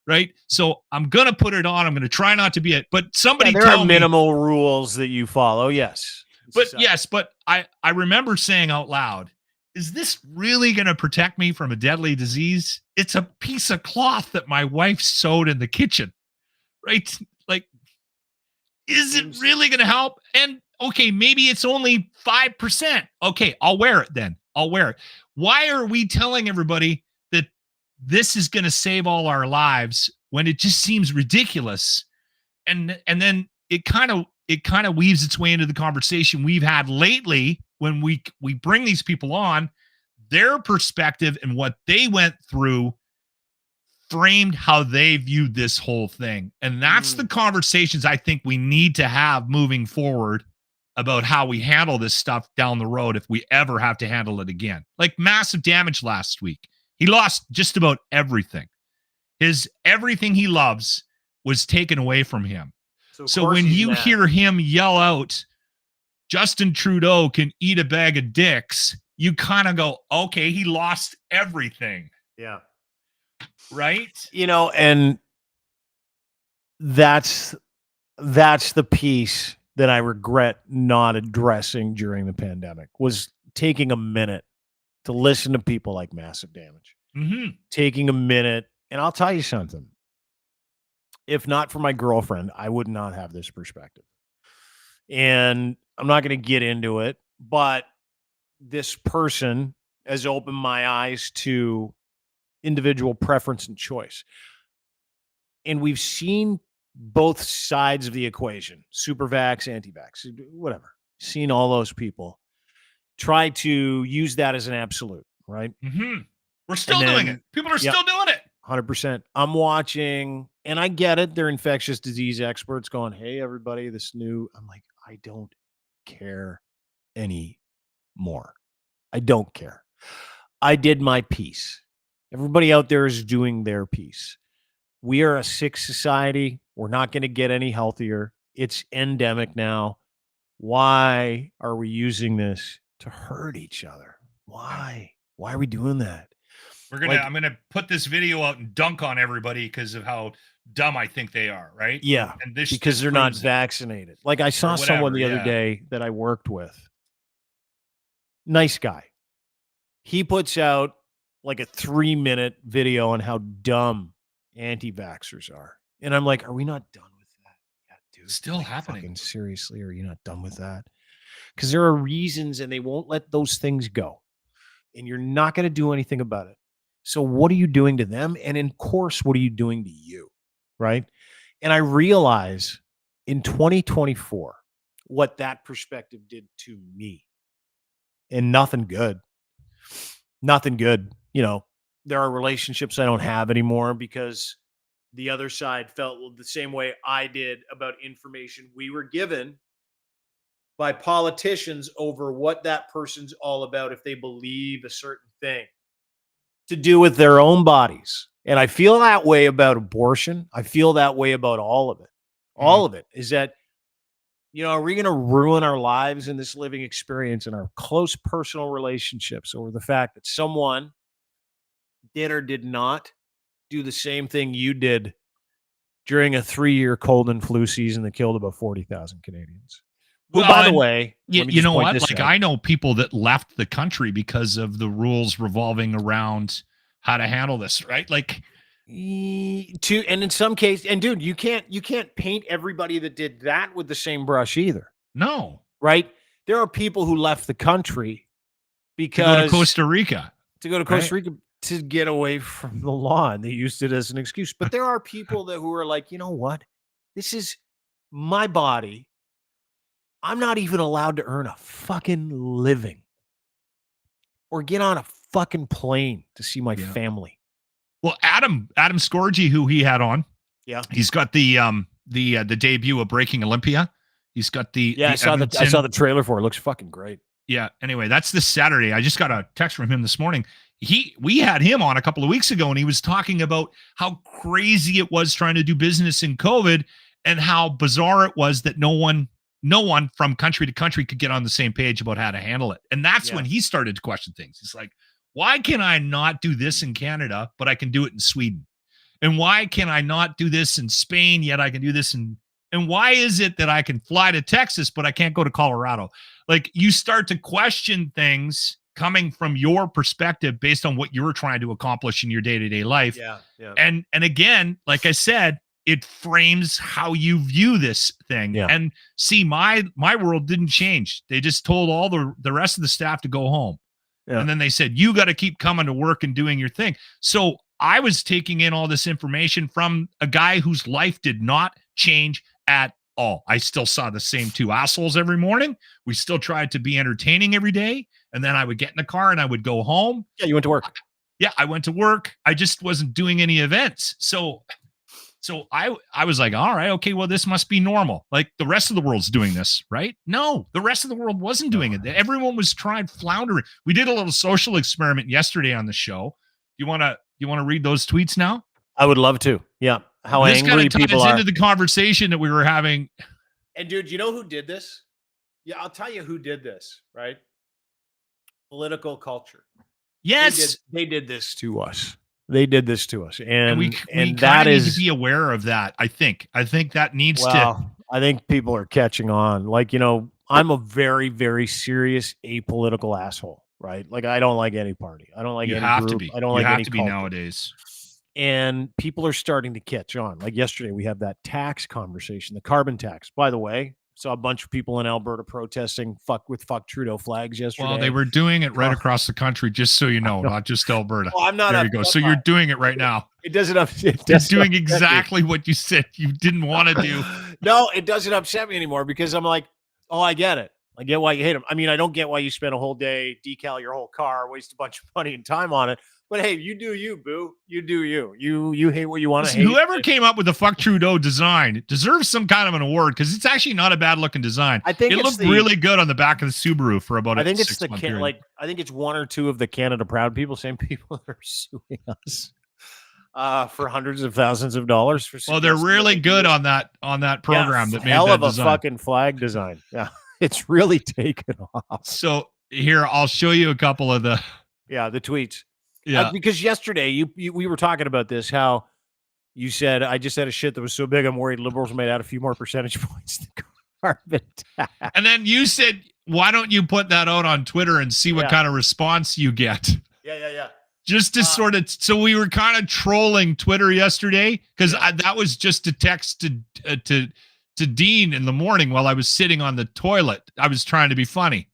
right? So I'm going to put it on. I'm going to try not to be it. But somebody there tell are minimal rules that you follow, yes. But but I remember saying out loud, is this really going to protect me from a deadly disease? It's a piece of cloth that my wife sewed in the kitchen, right? Like, is it really going to help? And okay, maybe it's only 5%. Okay, I'll wear it then. I'll wear it. Why are we telling everybody that this is going to save all our lives when it just seems ridiculous? And then it kind of weaves its way into the conversation we've had lately when we bring these people on, their perspective and what they went through framed how they viewed this whole thing. And that's the conversations I think we need to have moving forward about how we handle this stuff down the road if we ever have to handle it again. Like Massive Damage last week. He lost just about everything. Everything he loves was taken away from him. So when you hear him yell out, Justin Trudeau can eat a bag of dicks, you kind of go, okay, he lost everything. Yeah. Right? And that's the piece that I regret not addressing during the pandemic, was taking a minute to listen to people like Massive Damage. Taking a minute, and I'll tell you something. If not for my girlfriend, I would not have this perspective. And I'm not going to get into it, but this person has opened my eyes to individual preference and choice. And we've seen both sides of the equation, super vax, anti-vax, whatever. Seen all those people try to use that as an absolute, right? We're still doing it. People are still doing it. 100%. I'm watching, and I get it. They're infectious disease experts going, hey, everybody, this new. I'm like, I don't care anymore. I don't care. I did my piece. Everybody out there is doing their piece. We are a sick society. We're not going to get any healthier. It's endemic now. Why are we using this to hurt each other? Why? Why are we doing that? I'm gonna put this video out and dunk on everybody because of how dumb I think they are, right? Yeah, and because they're not vaccinated. Like I saw someone the other day that I worked with. Nice guy. He puts out like a 3-minute video on how dumb anti-vaxxers are. And I'm like, are we not done with that? Yeah, dude. Still happening. Fucking seriously, are you not done with that? Because there are reasons and they won't let those things go. And you're not going to do anything about it. So what are you doing to them? And in course, what are you doing to you? Right? And I realize in 2024 what that perspective did to me. And nothing good. Nothing good. There are relationships I don't have anymore because the other side felt the same way I did about information we were given by politicians over what that person's all about if they believe a certain thing to do with their own bodies. And I feel that way about abortion. I feel that way about all of it. All of it is that Are we going to ruin our lives in this living experience and our close personal relationships over the fact that someone did or did not do the same thing you did during a 3-year cold and flu season that killed about 40,000 Canadians? Who, Well, by the and way, You, let me you just know point what? this Like, out. I know people that left the country because of the rules revolving around how to handle this, right? Like, And in some cases, and dude, you can't paint everybody that did that with the same brush either, no, right? There are people who left the country to go to because Costa Rica. Costa Rica to get away from the law, and they used it as an excuse. But there are people who are like, you know what? This is my body. I'm not even allowed to earn a fucking living or get on a fucking plane to see my Yeah. family. Well, Adam Scorgi, who he had on, Yeah. he's got the debut of Breaking Olympia. He's got the I saw Edmonton- the trailer for it. It looks fucking great. Yeah. Anyway, that's this Saturday. I just got a text from him this morning. We had him on a couple of weeks ago, and he was talking about how crazy it was trying to do business in COVID, and how bizarre it was that no one from country to country could get on the same page about how to handle it. And that's when he started to question things. He's like, why can I not do this in Canada, but I can do it in Sweden? And why can I not do this in Spain, yet I can do this and why is it that I can fly to Texas, but I can't go to Colorado? Like, you start to question things coming from your perspective based on what you're trying to accomplish in your day-to-day life. Yeah. And again, like I said, it frames how you view this thing. Yeah. And see, my world didn't change. They just told all the rest of the staff to go home. Yeah. And then they said, you got to keep coming to work and doing your thing. So I was taking in all this information from a guy whose life did not change at all. I still saw the same two assholes every morning. We still tried to be entertaining every day. And then I would get in the car and I would go home. Yeah, you went to work. Yeah, I went to work. I just wasn't doing any events. So I was like, all right, okay, well, this must be normal. Like, the rest of the world's doing this, right? No, the rest of the world wasn't doing it. Everyone was trying floundering. We did a little social experiment yesterday on the show. You want to read those tweets now? I would love to. Yeah. How This angry kind of people ties are. into the conversation that we were having. And dude, you know who did this? Yeah, I'll tell you who did this, right? Political culture. Yes. They did this to us. They did this to us. And we that kind of need is to be aware of that. I think that needs to. well, I think people are catching on. Like, I'm a very, very serious apolitical asshole, right? Like, I don't like any party. I don't like You any have group. to be. I don't You like have any to be culture. nowadays. And people are starting to catch on. Like yesterday, we had that tax conversation, the carbon tax. By the way, saw a bunch of people in Alberta protesting fuck Trudeau flags yesterday. Well, they were doing it right across the country, just so you know, not just Alberta. Well, I'm not. There you go. So you're doing it right now. It doesn't upset. You're doing exactly what you said you didn't want to do. No, it doesn't upset me anymore because I'm like, oh, I get it. I get why you hate them. I mean, I don't get why you spend a whole day decal your whole car, waste a bunch of money and time on it. But hey, you do you, boo. You do you. You hate what you want to Listen, hate. whoever came up with the fuck Trudeau design deserves some kind of an award because it's actually not a bad looking design. I think it it's looked the- really good on the back of the Subaru for about. I think it's 6 the month period. I think it's one or two of the Canada Proud people, same people that are suing us for hundreds of thousands of dollars. For Well, they're suggesting really that good we- on that program that made hell that of a design. fucking flag design. Yeah, it's really taken off. So here, I'll show you a couple of the. Yeah, the tweets. Yeah, Because yesterday we were talking about this, how you said I just had a shit that was so big I'm worried liberals might add a few more percentage points to carbon tax. and then you said, "Why don't you put that out on Twitter and see what Yeah. kind of response you get?" Yeah. Just to sort of, so we were kind of trolling Twitter yesterday because that was just a text to Dean in the morning while I was sitting on the toilet. I was trying to be funny.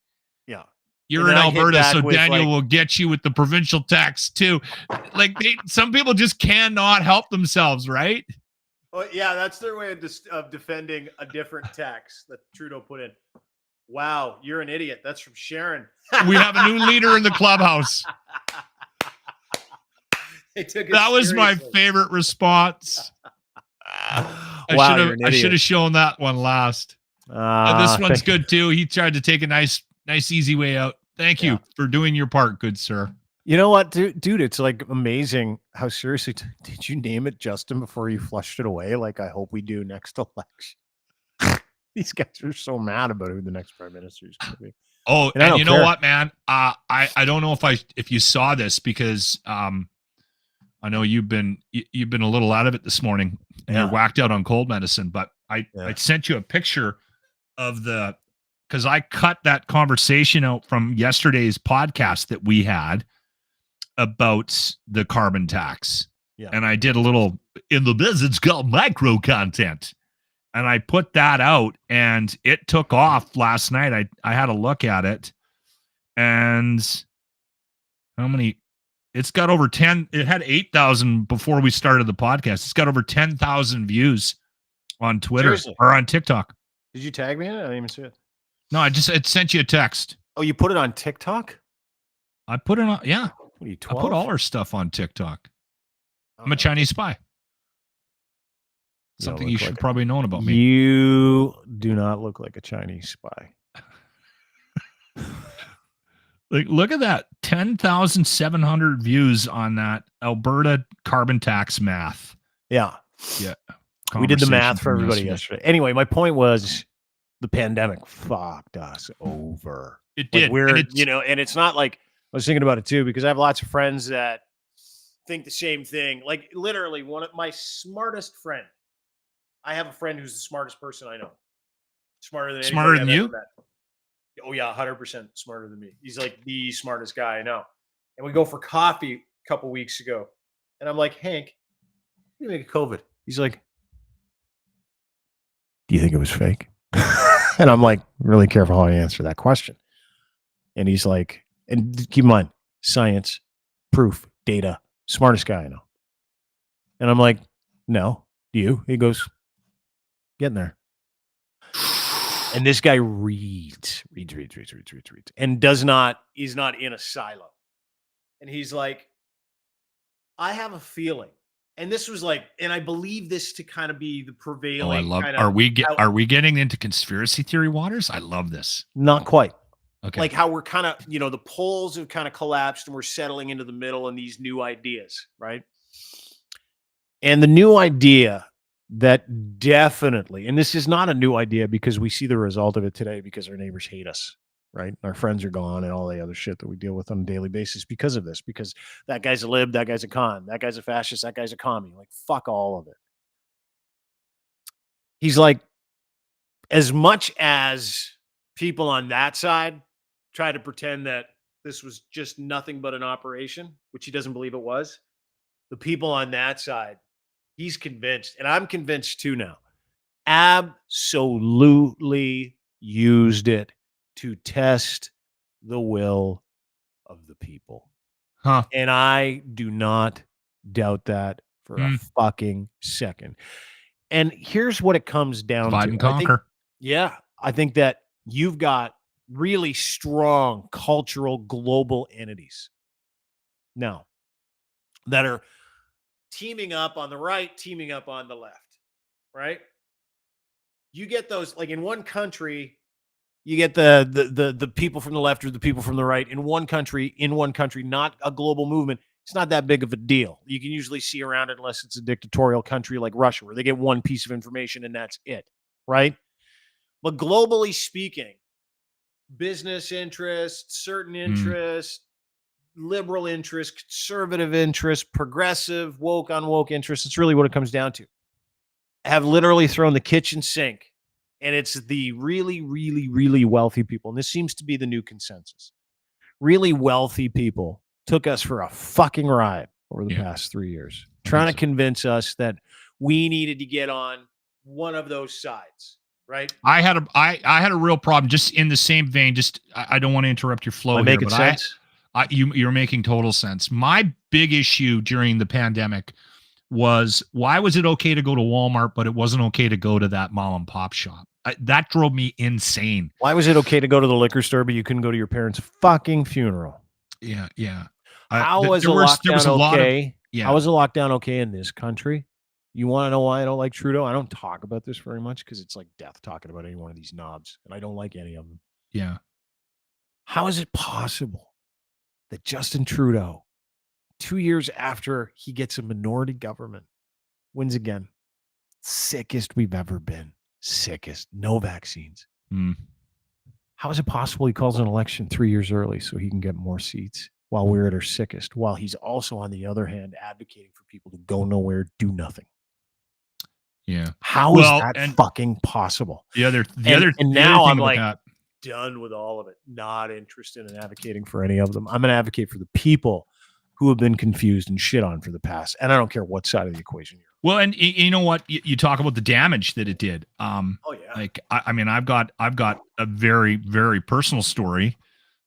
Yeah. You're And in then I hit Alberta, back so with, Daniel like- will get you with the provincial tax too. Like some people just cannot help themselves, right? Well, yeah, that's their way of defending a different tax that Trudeau put in. Wow, you're an idiot. That's from Sharon. We have a new leader in the clubhouse. They took it That was my seriously. favorite response. Wow, you're an I should idiot. have shown that one last. This one's good too. He tried to take a nice, easy way out. Thank you Yeah. for doing your part, good sir. You know what, dude? It's like amazing how seriously did you name it Justin before you flushed it away? Like I hope we do next election. These guys are so mad about who the next prime minister is going to be. Oh, And I and don't you know care. what, man? I don't know if you saw this because I know you've been a little out of it this morning and Yeah. you're whacked out on cold medicine, but I sent you a picture of because I cut that conversation out from yesterday's podcast that we had about the carbon tax. Yeah. And I did a little in the biz, it's called micro content. And I put that out and it took off last night. I had a look at it and how many? It's got over 10. It had 8,000 before we started the podcast. It's got over 10,000 views on Twitter Seriously? or on TikTok. Did you tag me in it? I didn't even see it. No, it sent you a text. Oh, you put it on TikTok? I put it on. Yeah, What are you, I 12? put all our stuff on TikTok. Oh, I'm a Chinese spy. You don't Something look you should like probably know about me. You do not look like a Chinese spy. Like, look at that 10,700 views on that Alberta carbon tax math. Yeah. Yeah. We did the Conversation math for from everybody yesterday. Anyway, my point was the pandemic fucked us over. It Like did. we're, and it's, and it's not like I was thinking about it too, because I have lots of friends that think the same thing. Like literally one of my smartest friend. I have a friend who's the smartest person I know. Smarter than Smarter anybody than I've you? ever met. Oh yeah, 100% smarter than me. He's like the smartest guy I know. And we go for coffee a couple weeks ago. And I'm like, Hank, you make a COVID. He's like, do you think it was fake? And I'm like, really careful how I answer that question. And he's like, and keep in mind, science, proof, data, smartest guy I know. And I'm like, no, do you? He goes, getting there. And this guy reads, and is not in a silo. And he's like, I have a feeling. And this was like, and I believe this to kind of be the prevailing. I love. kind Are of we getting into conspiracy theory waters? I love this. not quite. Okay. Like how we're kind of, the poles have kind of collapsed and we're settling into the middle and these new ideas, right? And the new idea that definitely, and this is not a new idea because we see the result of it today because our neighbors hate us, right? Our friends are gone and all the other shit that we deal with on a daily basis because of this, because that guy's a lib, that guy's a con, that guy's a fascist, that guy's a commie. Like, fuck all of it. He's like, as much as people on that side try to pretend that this was just nothing but an operation, which he doesn't believe it was, the people on that side, he's convinced, and I'm convinced too now, absolutely used it to test the will of the people. Huh. And I do not doubt that for a fucking second. And here's what it comes down Divide to. and conquer. I think that you've got really strong cultural global entities now that are teaming up on the right, teaming up on the left, right? You get those, like in one country, you get the people from the left or the people from the right in one country, not a global movement. It's not that big of a deal. You can usually see around it unless it's a dictatorial country like Russia, where they get one piece of information and that's it, right? But globally speaking, business interests, certain interests, liberal interests, conservative interests, progressive, woke, unwoke interests. It's really what it comes down to. Have literally thrown the kitchen sink. And it's the really, really, really wealthy people. And this seems to be the new consensus. Really wealthy people took us for a fucking ride over the past 3 years, trying to convince us that we needed to get on one of those sides, right? I had a real problem just in the same vein. Just I don't want to interrupt your flow. Am I making sense? You're making total sense. My big issue during the pandemic was why was it okay to go to Walmart, but it wasn't okay to go to that mom and pop shop? That drove me insane. Why was it okay to go to the liquor store, but you couldn't go to your parents' fucking funeral? Yeah. How was a lockdown okay? How was a lockdown okay in this country? You want to know why I don't like Trudeau? I don't talk about this very much because it's like death talking about any one of these knobs, and I don't like any of them. Yeah. How is it possible that Justin Trudeau, 2 years after he gets a minority government, wins again? Sickest we've ever been. sickest, no vaccines. Hmm. How is it possible he calls an election 3 years early so he can get more seats while we're at our sickest, while he's also, on the other hand, advocating for people to go nowhere, do nothing? Yeah. How is Well, that and fucking possible? the other And the other now thing I'm about like, that, done with all of it. Not interested in advocating for any of them. I'm going to advocate for the people who have been confused and shit on for the past. And I don't care what side of the equation you're well, and you know what? You talk about the damage that it did. on. Oh, yeah. Like I mean, I've got a very, very personal story.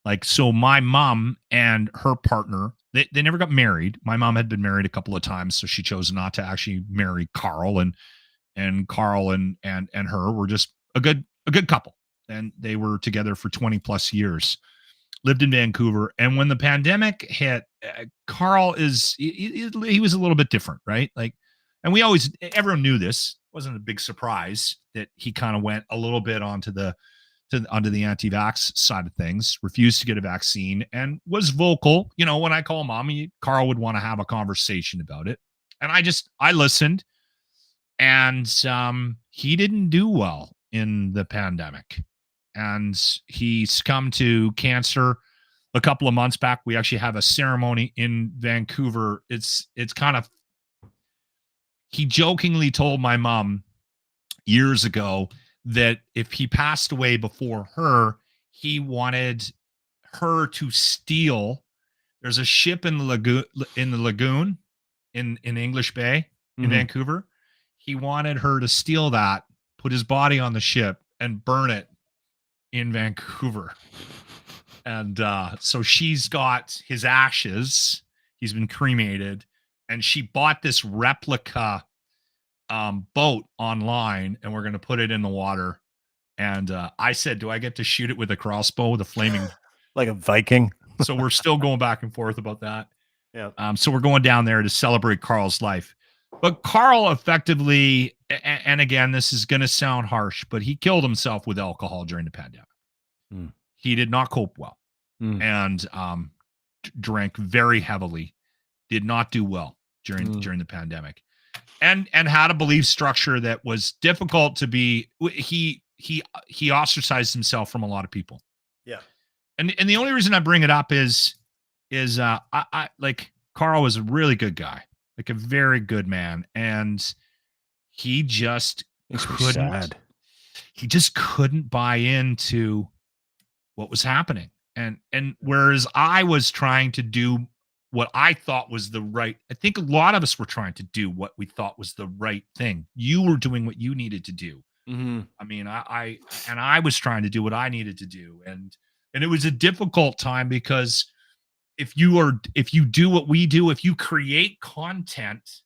Like, so my mom and her partner, they never got married. My mom had been married a couple of times, so she chose not to actually marry Carl, and Carl and her were just a good couple. And they were together for 20 plus years, lived in Vancouver. And when the pandemic hit, Carl he was a little bit different, right? Like, and everyone knew this. It wasn't a big surprise that he kind of went a little bit onto the anti-vax side of things, refused to get a vaccine, and was vocal. You know, when I call mommy, Carl would want to have a conversation about it. And I listened, and he didn't do well in the pandemic. And he succumbed to cancer a couple of months back. We actually have a ceremony in Vancouver. It's kind of, he jokingly told my mom years ago that if he passed away before her, he wanted her to steal. There's a ship in the lagoon in English Bay in Vancouver. He wanted her to steal that, put his body on the ship, and burn it in Vancouver. And so she's got his ashes. He's been cremated, and she bought this replica boat online, and we're going to put it in the water. And I said, do I get to shoot it with a crossbow with a flaming Like a Viking? So we're still going back and forth about that. Yeah. So we're going down there to celebrate Carl's life. But Carl effectively, and again, this is going to sound harsh, but he killed himself with alcohol during the pandemic. He did not cope well, and drank very heavily, did not do well during the pandemic, and had a belief structure that was difficult to be. He ostracized himself from a lot of people. Yeah. And the only reason I bring it up is I like, Carl was a really good guy, like a very good man, and he just couldn't buy into what was happening. And whereas I was trying to do what I thought was the right, I think a lot of us were trying to do what we thought was the right thing. You were doing what you needed to do. I mean, I was trying to do what I needed to do. And it was a difficult time, because if you do what we do, if you create content,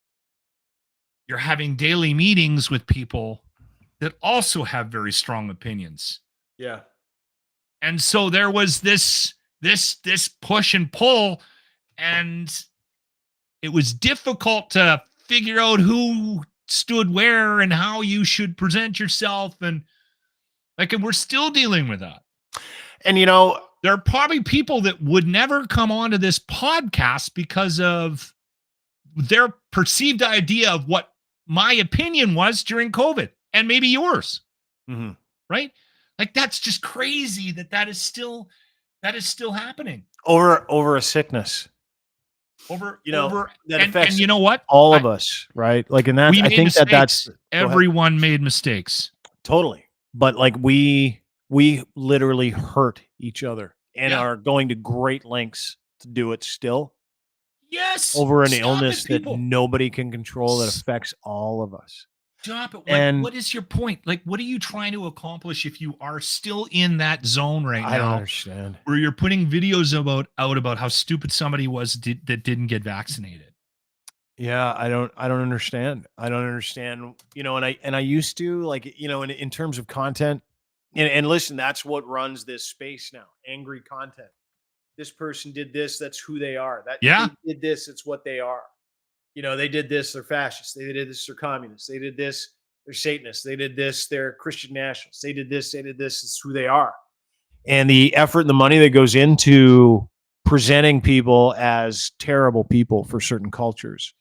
you're having daily meetings with people that also have very strong opinions. Yeah. And so there was this push and pull, and it was difficult to figure out who stood where and how you should present yourself. And we're still dealing with that. And, you know, there are probably people that would never come onto this podcast because of their perceived idea of what my opinion was during COVID, and maybe yours. Right? Like, that's just crazy that is still happening over a sickness. That affects, and you know what? All of us, right? Like, and that's, I think mistakes. that's everyone made mistakes. Totally. But like, we literally hurt each other and are going to great lengths to do it still. Yes. Over an illness that nobody can control, that affects all of us. Stop it. What is your point? Like, what are you trying to accomplish if you are still in that zone right now? I don't understand. Where you're putting videos about how stupid somebody was that didn't get vaccinated. Yeah, I don't understand. I don't understand. You know, and I used to, like, you know, in terms of content, and listen, that's what runs this space now. Angry content. This person did this. That's who they are. They did this. It's what they are. You know, they did this, they're fascists. They did this, they're communists. They did this, they're Satanists. They did this, they're Christian nationalists. They did this, it's who they are. And the effort and the money that goes into presenting people as terrible people for certain cultures,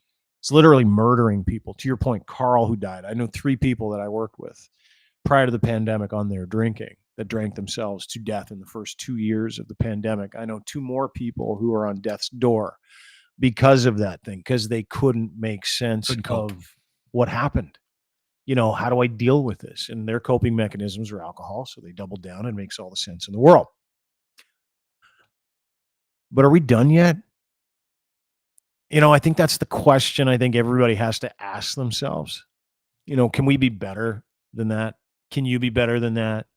it's literally murdering people. To your point, Carl, who died. I know 3 people that I worked with prior to the pandemic on there drinking that drank themselves to death in the first 2 years of the pandemic. I know 2 more people who are on death's door because of that thing, because they couldn't make sense Couldn't cope. of what happened. How do I deal with this? And their coping mechanisms are alcohol, so they double down and makes all the sense in the world. But are we done yet? I think that's the question I think everybody has to ask themselves. Can we be better than that? Can you be better than that?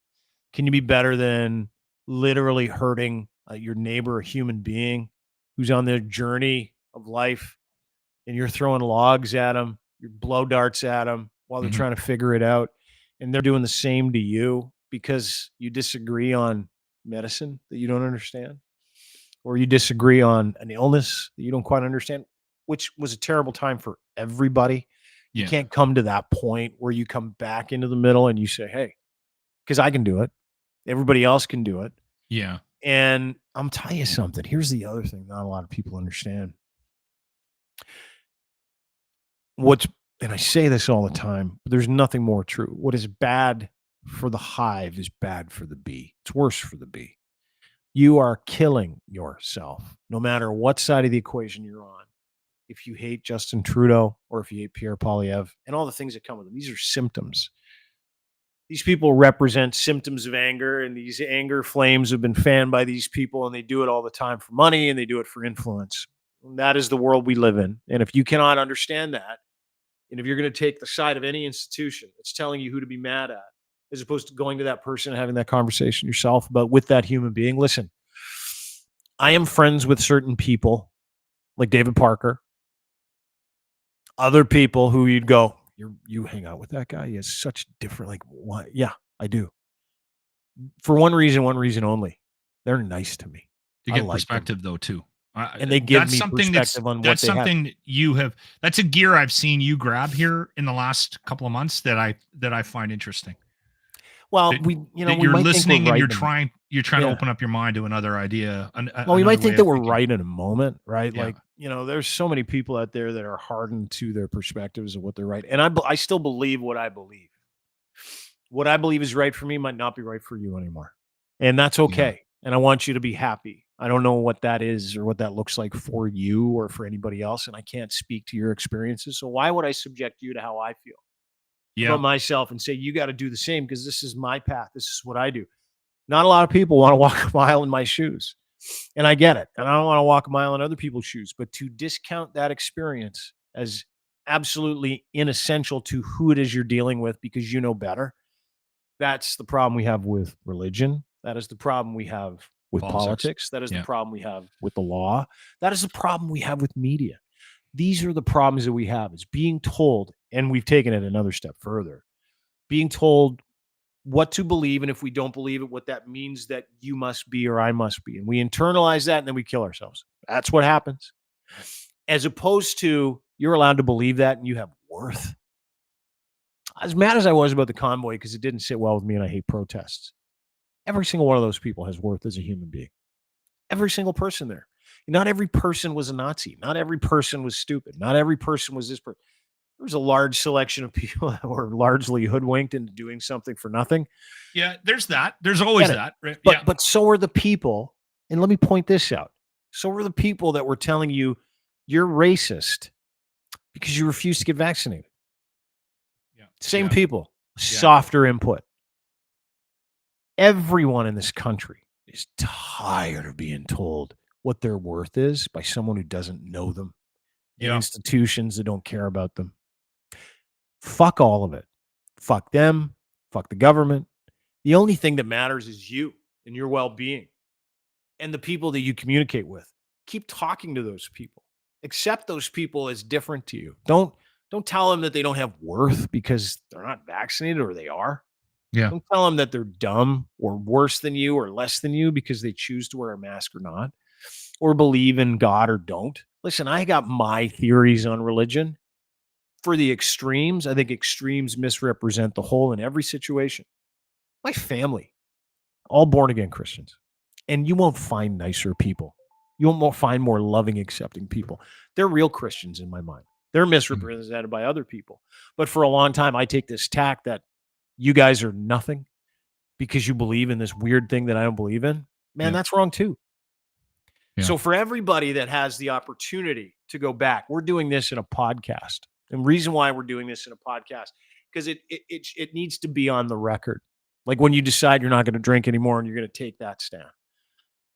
Can you be better than literally hurting your neighbor, a human being who's on their journey of life, and you're throwing logs at them, you blow darts at them while they're Mhm. trying to figure it out, and they're doing the same to you because you disagree on medicine that you don't understand, or you disagree on an illness that you don't quite understand, which was a terrible time for everybody. You Yeah. can't come to that point where you come back into the middle and you say, hey, because I can do it. Everybody else can do it. Yeah. And I'm telling you something. Here's the other thing not a lot of people understand. And I say this all the time, but there's nothing more true. What is bad for the hive is bad for the bee. It's worse for the bee. You are killing yourself, no matter what side of the equation you're on. If you hate Justin Trudeau or if you hate Pierre Poilievre and all the things that come with them, these are symptoms. These people represent symptoms of anger, and these anger flames have been fanned by these people, and they do it all the time for money, and they do it for influence. And that is the world we live in. And if you cannot understand that, and if you're going to take the side of any institution that's telling you who to be mad at, as opposed to going to that person and having that conversation yourself about with that human being, listen, I am friends with certain people like David Parker, other people who you'd go, you hang out with that guy. He has such different, like, what? Yeah, I do. For one reason only. They're nice to me. To I get like them. perspective, though, too. And they give That's me something perspective on what that's they have. something you have. That's a gear I've seen you grab here in the last couple of months that I find interesting. Well, that- we That we you're might listening think we're and you're right trying to Yeah. open up your mind to another idea. Well, we might think that we're right. right in a moment, right? Yeah. Like, there's so many people out there that are hardened to their perspectives of what they're right. And I still believe what I believe. What I believe is right for me might not be right for you anymore. And that's okay. And I want you to be happy. I don't know what that is or what that looks like for you or for anybody else. And I can't speak to your experiences. So why would I subject you to how I feel about myself and say, you got to do the same because this is my path. This is what I do. Not a lot of people want to walk a mile in my shoes. And I get it. And I don't want to walk a mile in other people's shoes. But to discount that experience as absolutely inessential to who it is you're dealing with because you know better, that's the problem we have with religion. That is the problem we have with politics. That is the problem we have with the law. That is the problem we have with media. These are the problems that we have. It's being told, and we've taken it another step further, being told what to believe, and if we don't believe it, what that means that you must be or I must be. And we internalize that, and then we kill ourselves. That's what happens. As opposed to you're allowed to believe that, and you have worth. As mad as I was about the convoy, because it didn't sit well with me, and I hate protests, every single one of those people has worth as a human being. Every single person there. Not every person was a Nazi. Not every person was stupid. Not every person was this person. There was a large selection of people that were largely hoodwinked into doing something for nothing. Yeah, there's that. There's always that. Right? But so are the people, and let me point this out. So are the people that were telling you you're racist because you refuse to get vaccinated. Yeah. Same people, softer input. Everyone in this country is tired of being told what their worth is by someone who doesn't know them. And institutions that don't care about them. Fuck all of it. Fuck them. Fuck the government. The only thing that matters is you and your well-being and the people that you communicate with. Keep talking to those people. Accept those people as different to you. Don't tell them that they don't have worth because they're not vaccinated or they are. Yeah. Don't tell them that they're dumb or worse than you or less than you because they choose to wear a mask or not, or believe in God or don't. Listen, I got my theories on religion. For the extremes, I think extremes misrepresent the whole in every situation. My family, all born-again Christians. And you won't find nicer people. You won't find more loving, accepting people. They're real Christians in my mind. They're misrepresented by other people. But for a long time, I take this tack that you guys are nothing because you believe in this weird thing that I don't believe in, man, Yeah. that's wrong too. Yeah. So for everybody that has the opportunity to go back, we're doing this in a podcast. And the reason why we're doing this in a podcast, because it needs to be on the record. Like when you decide you're not going to drink anymore and you're going to take that stand.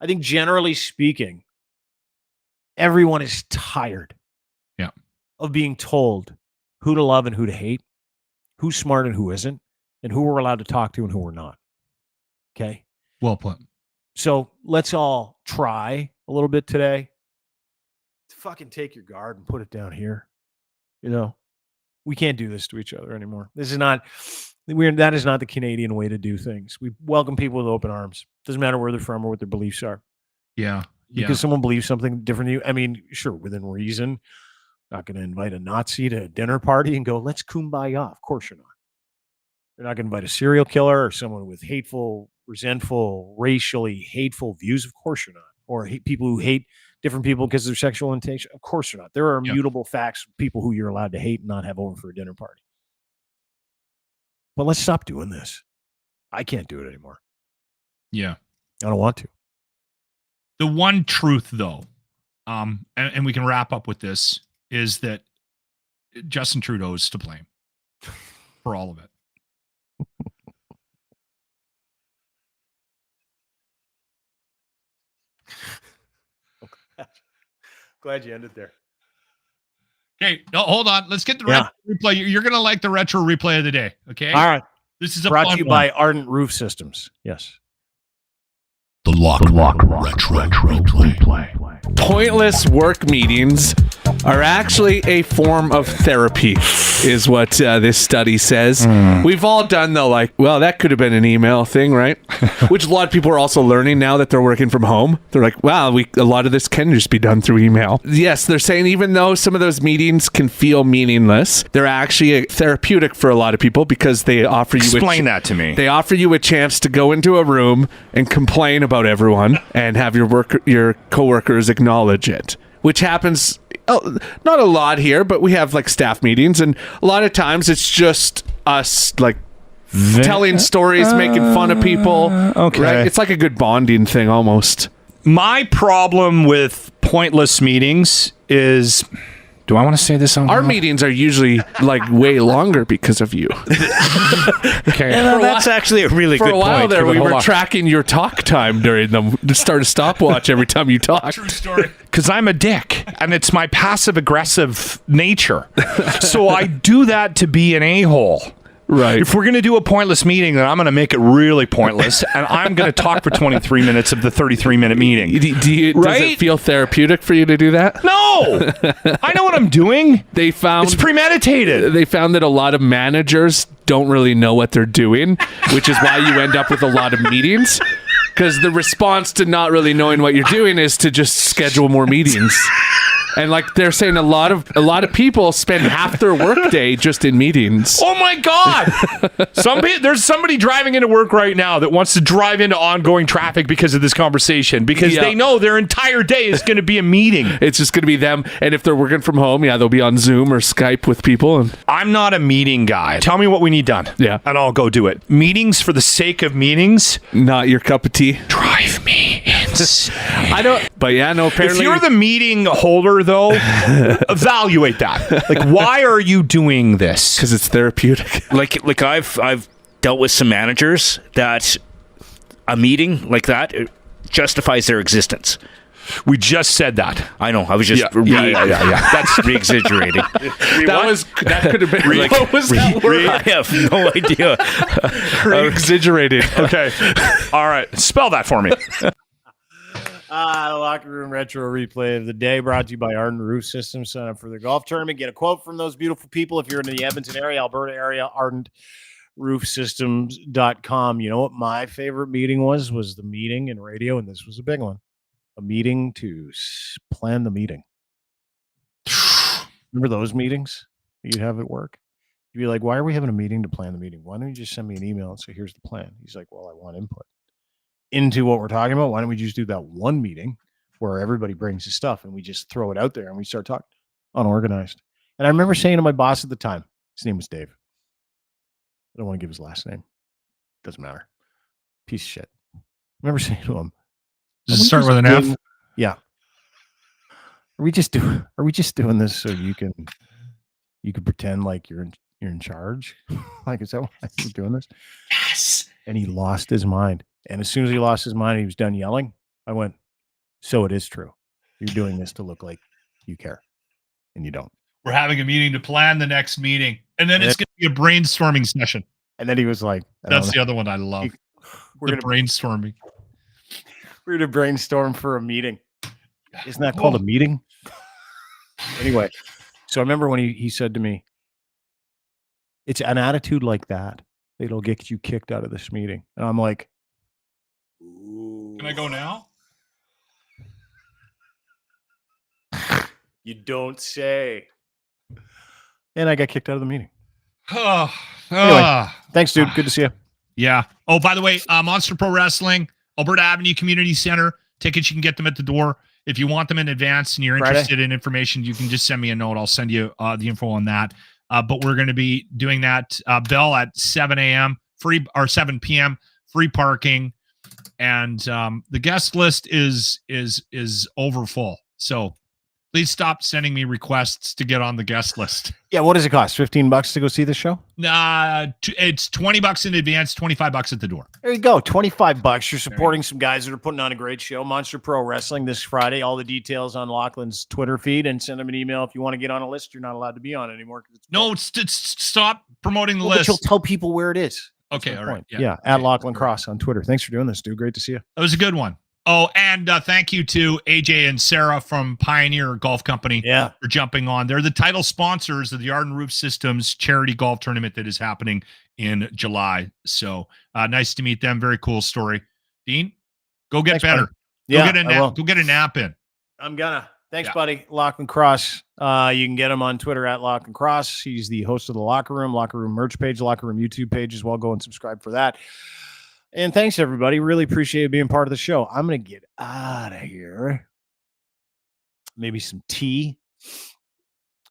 I think generally speaking, everyone is tired of being told who to love and who to hate, who's smart and who isn't, and who we're allowed to talk to and who we're not. Okay. Well put. So let's all try a little bit today to fucking take your guard and put it down here. You know, we can't do this to each other anymore. That is not the Canadian way to do things. We welcome people with open arms. Doesn't matter where they're from or what their beliefs are. Yeah. Because someone believes something different than you. I mean, sure, within reason. Not going to invite a Nazi to a dinner party and go, let's kumbaya. Of course you're not. You're not going to invite a serial killer or someone with hateful, resentful, racially hateful views. Of course you're not. Or people who hate different people because of their sexual orientation. Of course you're not. There are immutable facts of people who you're allowed to hate and not have over for a dinner party. But let's stop doing this. I can't do it anymore. Yeah. I don't want to. The one truth, though, and we can wrap up with this, is that Justin Trudeau is to blame for all of it. Glad you ended there. Okay, no, hold on. Let's get the retro replay. You're going to like the retro replay of the day. Okay. All right. This is a Brought fun to you one. by Ardent Roof Systems. Yes. The Lock Retro Replay. Pointless work meetings are actually a form of therapy, is what this study says. We've all done that could have been an email thing, right? Which a lot of people are also learning now that they're working from home. They're like, wow, a lot of this can just be done through email. Yes, they're saying even though some of those meetings can feel meaningless, they're actually therapeutic for a lot of people because they offer you Explain that to me. They offer you a chance to go into a room and complain about everyone and have your coworkers acknowledge it, which happens not a lot here, but we have like staff meetings, and a lot of times it's just us like telling stories, making fun of people. Okay. Right? It's like a good bonding thing almost. My problem with pointless meetings is... Do I want to say this on Our meetings are usually like way longer because of you. Okay. Yeah, that's actually a really good For point. a while there, we Hold were on. tracking your talk time during them. Just start a stopwatch every time you talk. True story. Because I'm a dick, and it's my passive-aggressive nature. So I do that to be an a-hole. Right. If we're going to do a pointless meeting, then I'm going to make it really pointless, and I'm going to talk for 23 minutes of the 33-minute meeting. Does Right? it feel therapeutic for you to do that? No! I know what I'm doing. They found It's premeditated. they found that a lot of managers don't really know what they're doing, which is why you end up with a lot of meetings. Because the response to not really knowing what you're doing is to just schedule more meetings. And like they're saying, a lot of people spend half their workday just in meetings. Oh my God! There's somebody driving into work right now that wants to drive into ongoing traffic because of this conversation, because Yeah. they know their entire day is going to be a meeting. It's just going to be them. And if they're working from home, they'll be on Zoom or Skype with people. And I'm not a meeting guy. Tell me what we need done. Yeah. And I'll go do it. Meetings for the sake of meetings not your cup of tea. drive me insane. I don't. But yeah, no. Apparently, If you're the meeting holder, though, evaluate that. Like, why are you doing this? because it's therapeutic. Like I've dealt with some managers that a meeting like that justifies their existence. We just said that. I know. I was just Yeah. that's re-exaggerating. That could have been. What was that word? I have no idea. Exaggerated. Okay. All right. Spell that for me. The Locker Room Retro Replay of the day brought to you by Ardent Roof Systems. Sign up for the golf tournament. Get a quote from those beautiful people. If you're in the Edmonton area, Alberta area, ardentroofsystems.com. You know what my favorite meeting was the meeting in radio, and this was a big one. A meeting to plan the meeting. Remember those meetings that you'd have at work? You'd be like, why are we having a meeting to plan the meeting? Why don't you just send me an email and say, here's the plan? He's like, well, I want input into what we're talking about. Why don't we just do that one meeting where everybody brings his stuff and we just throw it out there and we start talking? Unorganized. And I remember saying to my boss at the time, his name was Dave. I don't want to give his last name. Doesn't matter. Piece of shit. I remember saying to him, Does "Are it we start just with an F? doing-" Yeah. Are we just doing this so you can pretend like you're in charge? Like, is that why we're doing this? Yes. And he lost his mind. And as soon as he lost his mind, he was done yelling. I went, so it is true. You're doing this to look like you care, and you don't. We're having a meeting to plan the next meeting, and then it's going to be a brainstorming session. And then he was like, That's the other one I love. we're The gonna brainstorming. we're gonna brainstorm for a meeting. Isn't that called a meeting? Anyway, so I remember when he said to me, it's an attitude like that that'll get you kicked out of this meeting. And I'm like, Can I go now? you don't say. And I got kicked out of the meeting. Thanks, dude. Good to see you. Yeah. Oh, by the way, Monster Pro Wrestling, Alberta Avenue Community Center. Tickets, you can get them at the door. If you want them in advance and you're Friday? interested in information, you can just send me a note. I'll send you the info on that. But we're going to be doing that bell at 7 a.m. free or 7 p.m. free parking, and the guest list is over full. So please stop sending me requests to get on the guest list. Yeah, what does it cost? $15 to go see the show? It's $20 in advance, $25 at the door. There you go. $25. You're supporting some guys that are putting on a great show. Monster Pro Wrestling this Friday. All the details on Lachlan's Twitter feed, and send him an email if you want to get on a list. You're not allowed to be on it anymore. No, stop promoting the But list. you'll tell people where it is. Okay, That's all my right. point. Yeah, at Lachlan Cross on Twitter. Thanks for doing this, dude. Great to see you. That was a good one. Oh, and thank you to AJ and Sarah from Pioneer Golf Company for jumping on. They're the title sponsors of the Arden Roof Systems charity golf tournament that is happening in July. So nice to meet them. Very cool story. Dean, go get better. Yeah, go get a nap in. I'm gonna. Thanks, buddy. Lachlan Cross. You can get him on Twitter at Lachlan Cross. He's the host of the Locker Room merch page, Locker Room YouTube page as well. Go and subscribe for that. And thanks, everybody. Really appreciate being part of the show. I'm going to get out of here. Maybe some tea.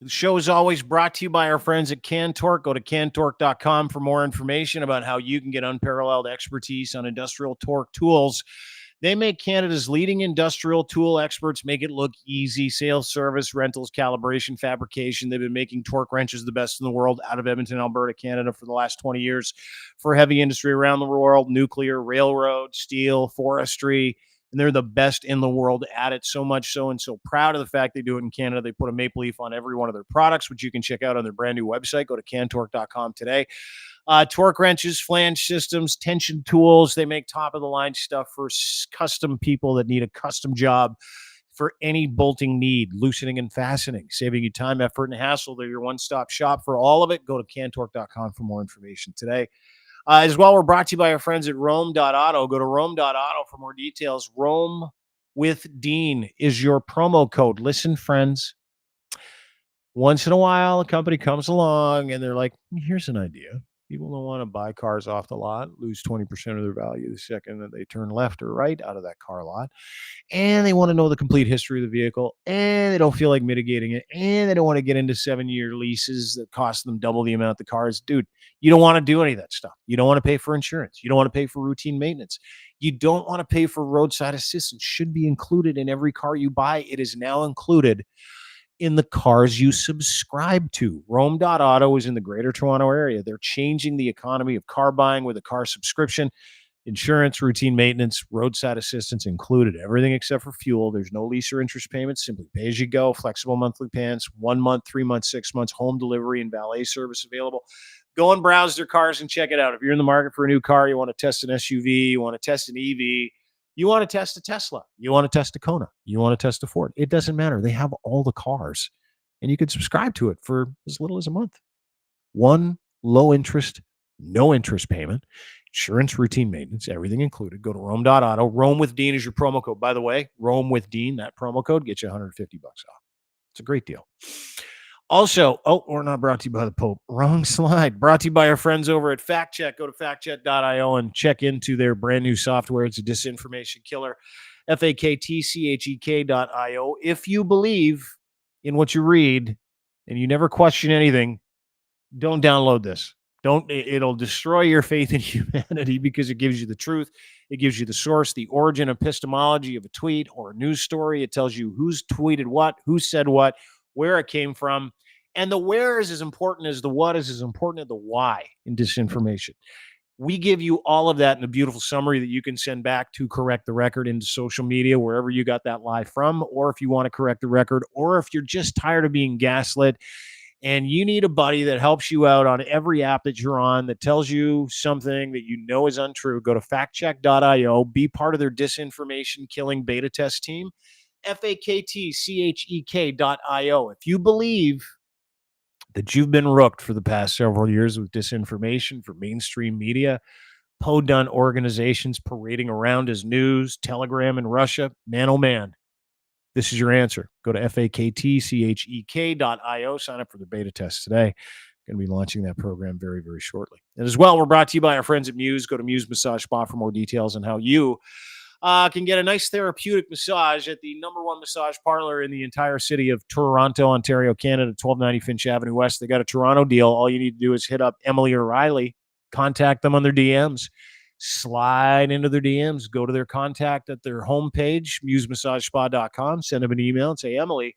The show is always brought to you by our friends at Cantork. Go to cantork.com for more information about how you can get unparalleled expertise on industrial torque tools. They make Canada's leading industrial tool experts make it look easy. Sales, service, rentals, calibration, fabrication. They've been making torque wrenches the best in the world out of Edmonton, Alberta, Canada for the last 20 years for heavy industry around the world, nuclear, railroad, steel, forestry. And they're the best in the world at it, so much so, and so proud of the fact they do it in Canada. They put a maple leaf on every one of their products, which you can check out on their brand new website. Go to cantork.com today. Torque wrenches, flange systems, tension tools. They make top-of-the-line stuff for custom people that need a custom job for any bolting need, loosening and fastening, saving you time, effort, and hassle. They're your one-stop shop for all of it. Go to cantork.com for more information today. As well, we're brought to you by our friends at Rome.auto. Go to Rome.auto for more details. Rome with Dean is your promo code. Listen, friends, once in a while, a company comes along and they're like, here's an idea. People don't want to buy cars off the lot, lose 20% of their value the second that they turn left or right out of that car lot. And they want to know the complete history of the vehicle, and they don't feel like mitigating it, and they don't want to get into 7-year leases that cost them double the amount the cars. Dude, you don't want to do any of that stuff. You don't want to pay for insurance. You don't want to pay for routine maintenance. You don't want to pay for roadside assistance. Should be included in every car you buy. It is now included in the cars you subscribe to. Rome.auto is in the Greater Toronto area. They're changing the economy of car buying with a car subscription. Insurance, routine maintenance, roadside assistance included. Everything except for fuel. There's no lease or interest payments. Simply pay as you go. Flexible monthly payments. 1 month, 3 months, 6 months. Home delivery and valet service available. Go and browse their cars and check it out. If you're in the market for a new car, you want to test an SUV, you want to test an EV, you want to test a Tesla, you want to test a Kona, you want to test a Ford. It doesn't matter. They have all the cars, and you can subscribe to it for as little as a month. One low interest, no interest payment, insurance, routine maintenance, everything included. Go to Rome.auto. Rome with Dean is your promo code. By the way, Rome with Dean, that promo code gets you $150 off. It's a great deal. Also, we're not brought to you by the Pope. Wrong slide. Brought to you by our friends over at FactCheck. Go to factcheck.io and check into their brand new software. It's a disinformation killer. FAKTCHEK.io. If you believe in what you read and you never question anything, don't download this. It'll destroy your faith in humanity because it gives you the truth. It gives you the source, the origin epistemology of a tweet or a news story. It tells you who's tweeted what, who said what, where it came from. And the where is as important as the what is as important as the why in disinformation. We give you all of that in a beautiful summary that you can send back to Correct the Record into social media, wherever you got that lie from, or if you want to correct the record, or if you're just tired of being gaslit and you need a buddy that helps you out on every app that you're on that tells you something that you know is untrue, go to factcheck.io, be part of their disinformation killing beta test team, factchek.io. If you believe that you've been rooked for the past several years with disinformation for mainstream media, podunk organizations parading around as news, Telegram in Russia, man, oh man, this is your answer. Go to factchek.io, sign up for the beta test today. Going to be launching that program very, very shortly. And as well, we're brought to you by our friends at Muse. Go to Muse Massage Spa for more details on how you can get a nice therapeutic massage at the #1 massage parlor in the entire city of Toronto, Ontario, Canada, 1290 Finch Avenue West. They got a Toronto deal. All you need to do is hit up Emily or Riley, contact them on their DMs, slide into their DMs, go to their contact at their homepage, musemassagespA.com, send them an email and say, Emily,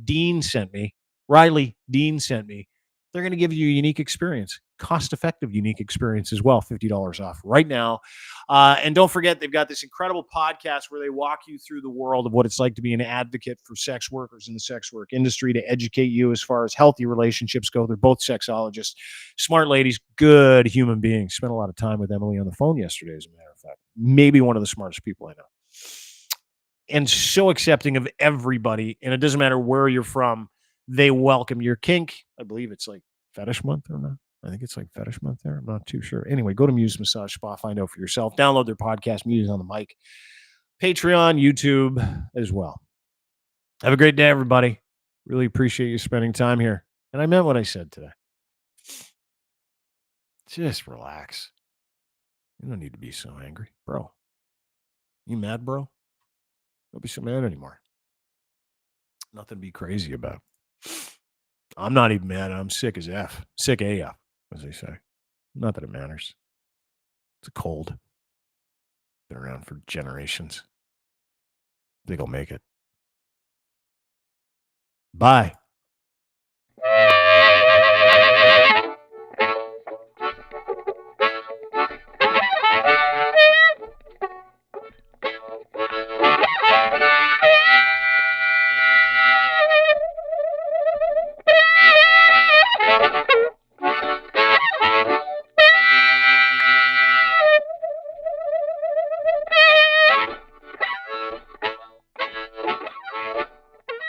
Dean sent me. Riley, Dean sent me. They're going to give you a unique experience, cost-effective unique experience as well, $50 off right now. And don't forget, they've got this incredible podcast where they walk you through the world of what it's like to be an advocate for sex workers in the sex work industry, to educate you as far as healthy relationships go. They're both sexologists, smart ladies, good human beings. Spent a lot of time with Emily on the phone yesterday, as a matter of fact. Maybe one of the smartest people I know. And so accepting of everybody. And it doesn't matter where you're from. They welcome your kink. I believe it's like fetish month or not. I think it's like fetish month there. I'm not too sure. Anyway, go to Muse Massage Spa. Find out for yourself. Download their podcast, Muse on the Mic. Patreon, YouTube as well. Have a great day, everybody. Really appreciate you spending time here. And I meant what I said today. Just relax. You don't need to be so angry. Bro. You mad, bro? Don't be so mad anymore. Nothing to be crazy about. I'm not even mad. I'm sick as F. Sick AF, as they say. Not that it matters. It's a cold. Been around for generations. Think I'll make it. Bye.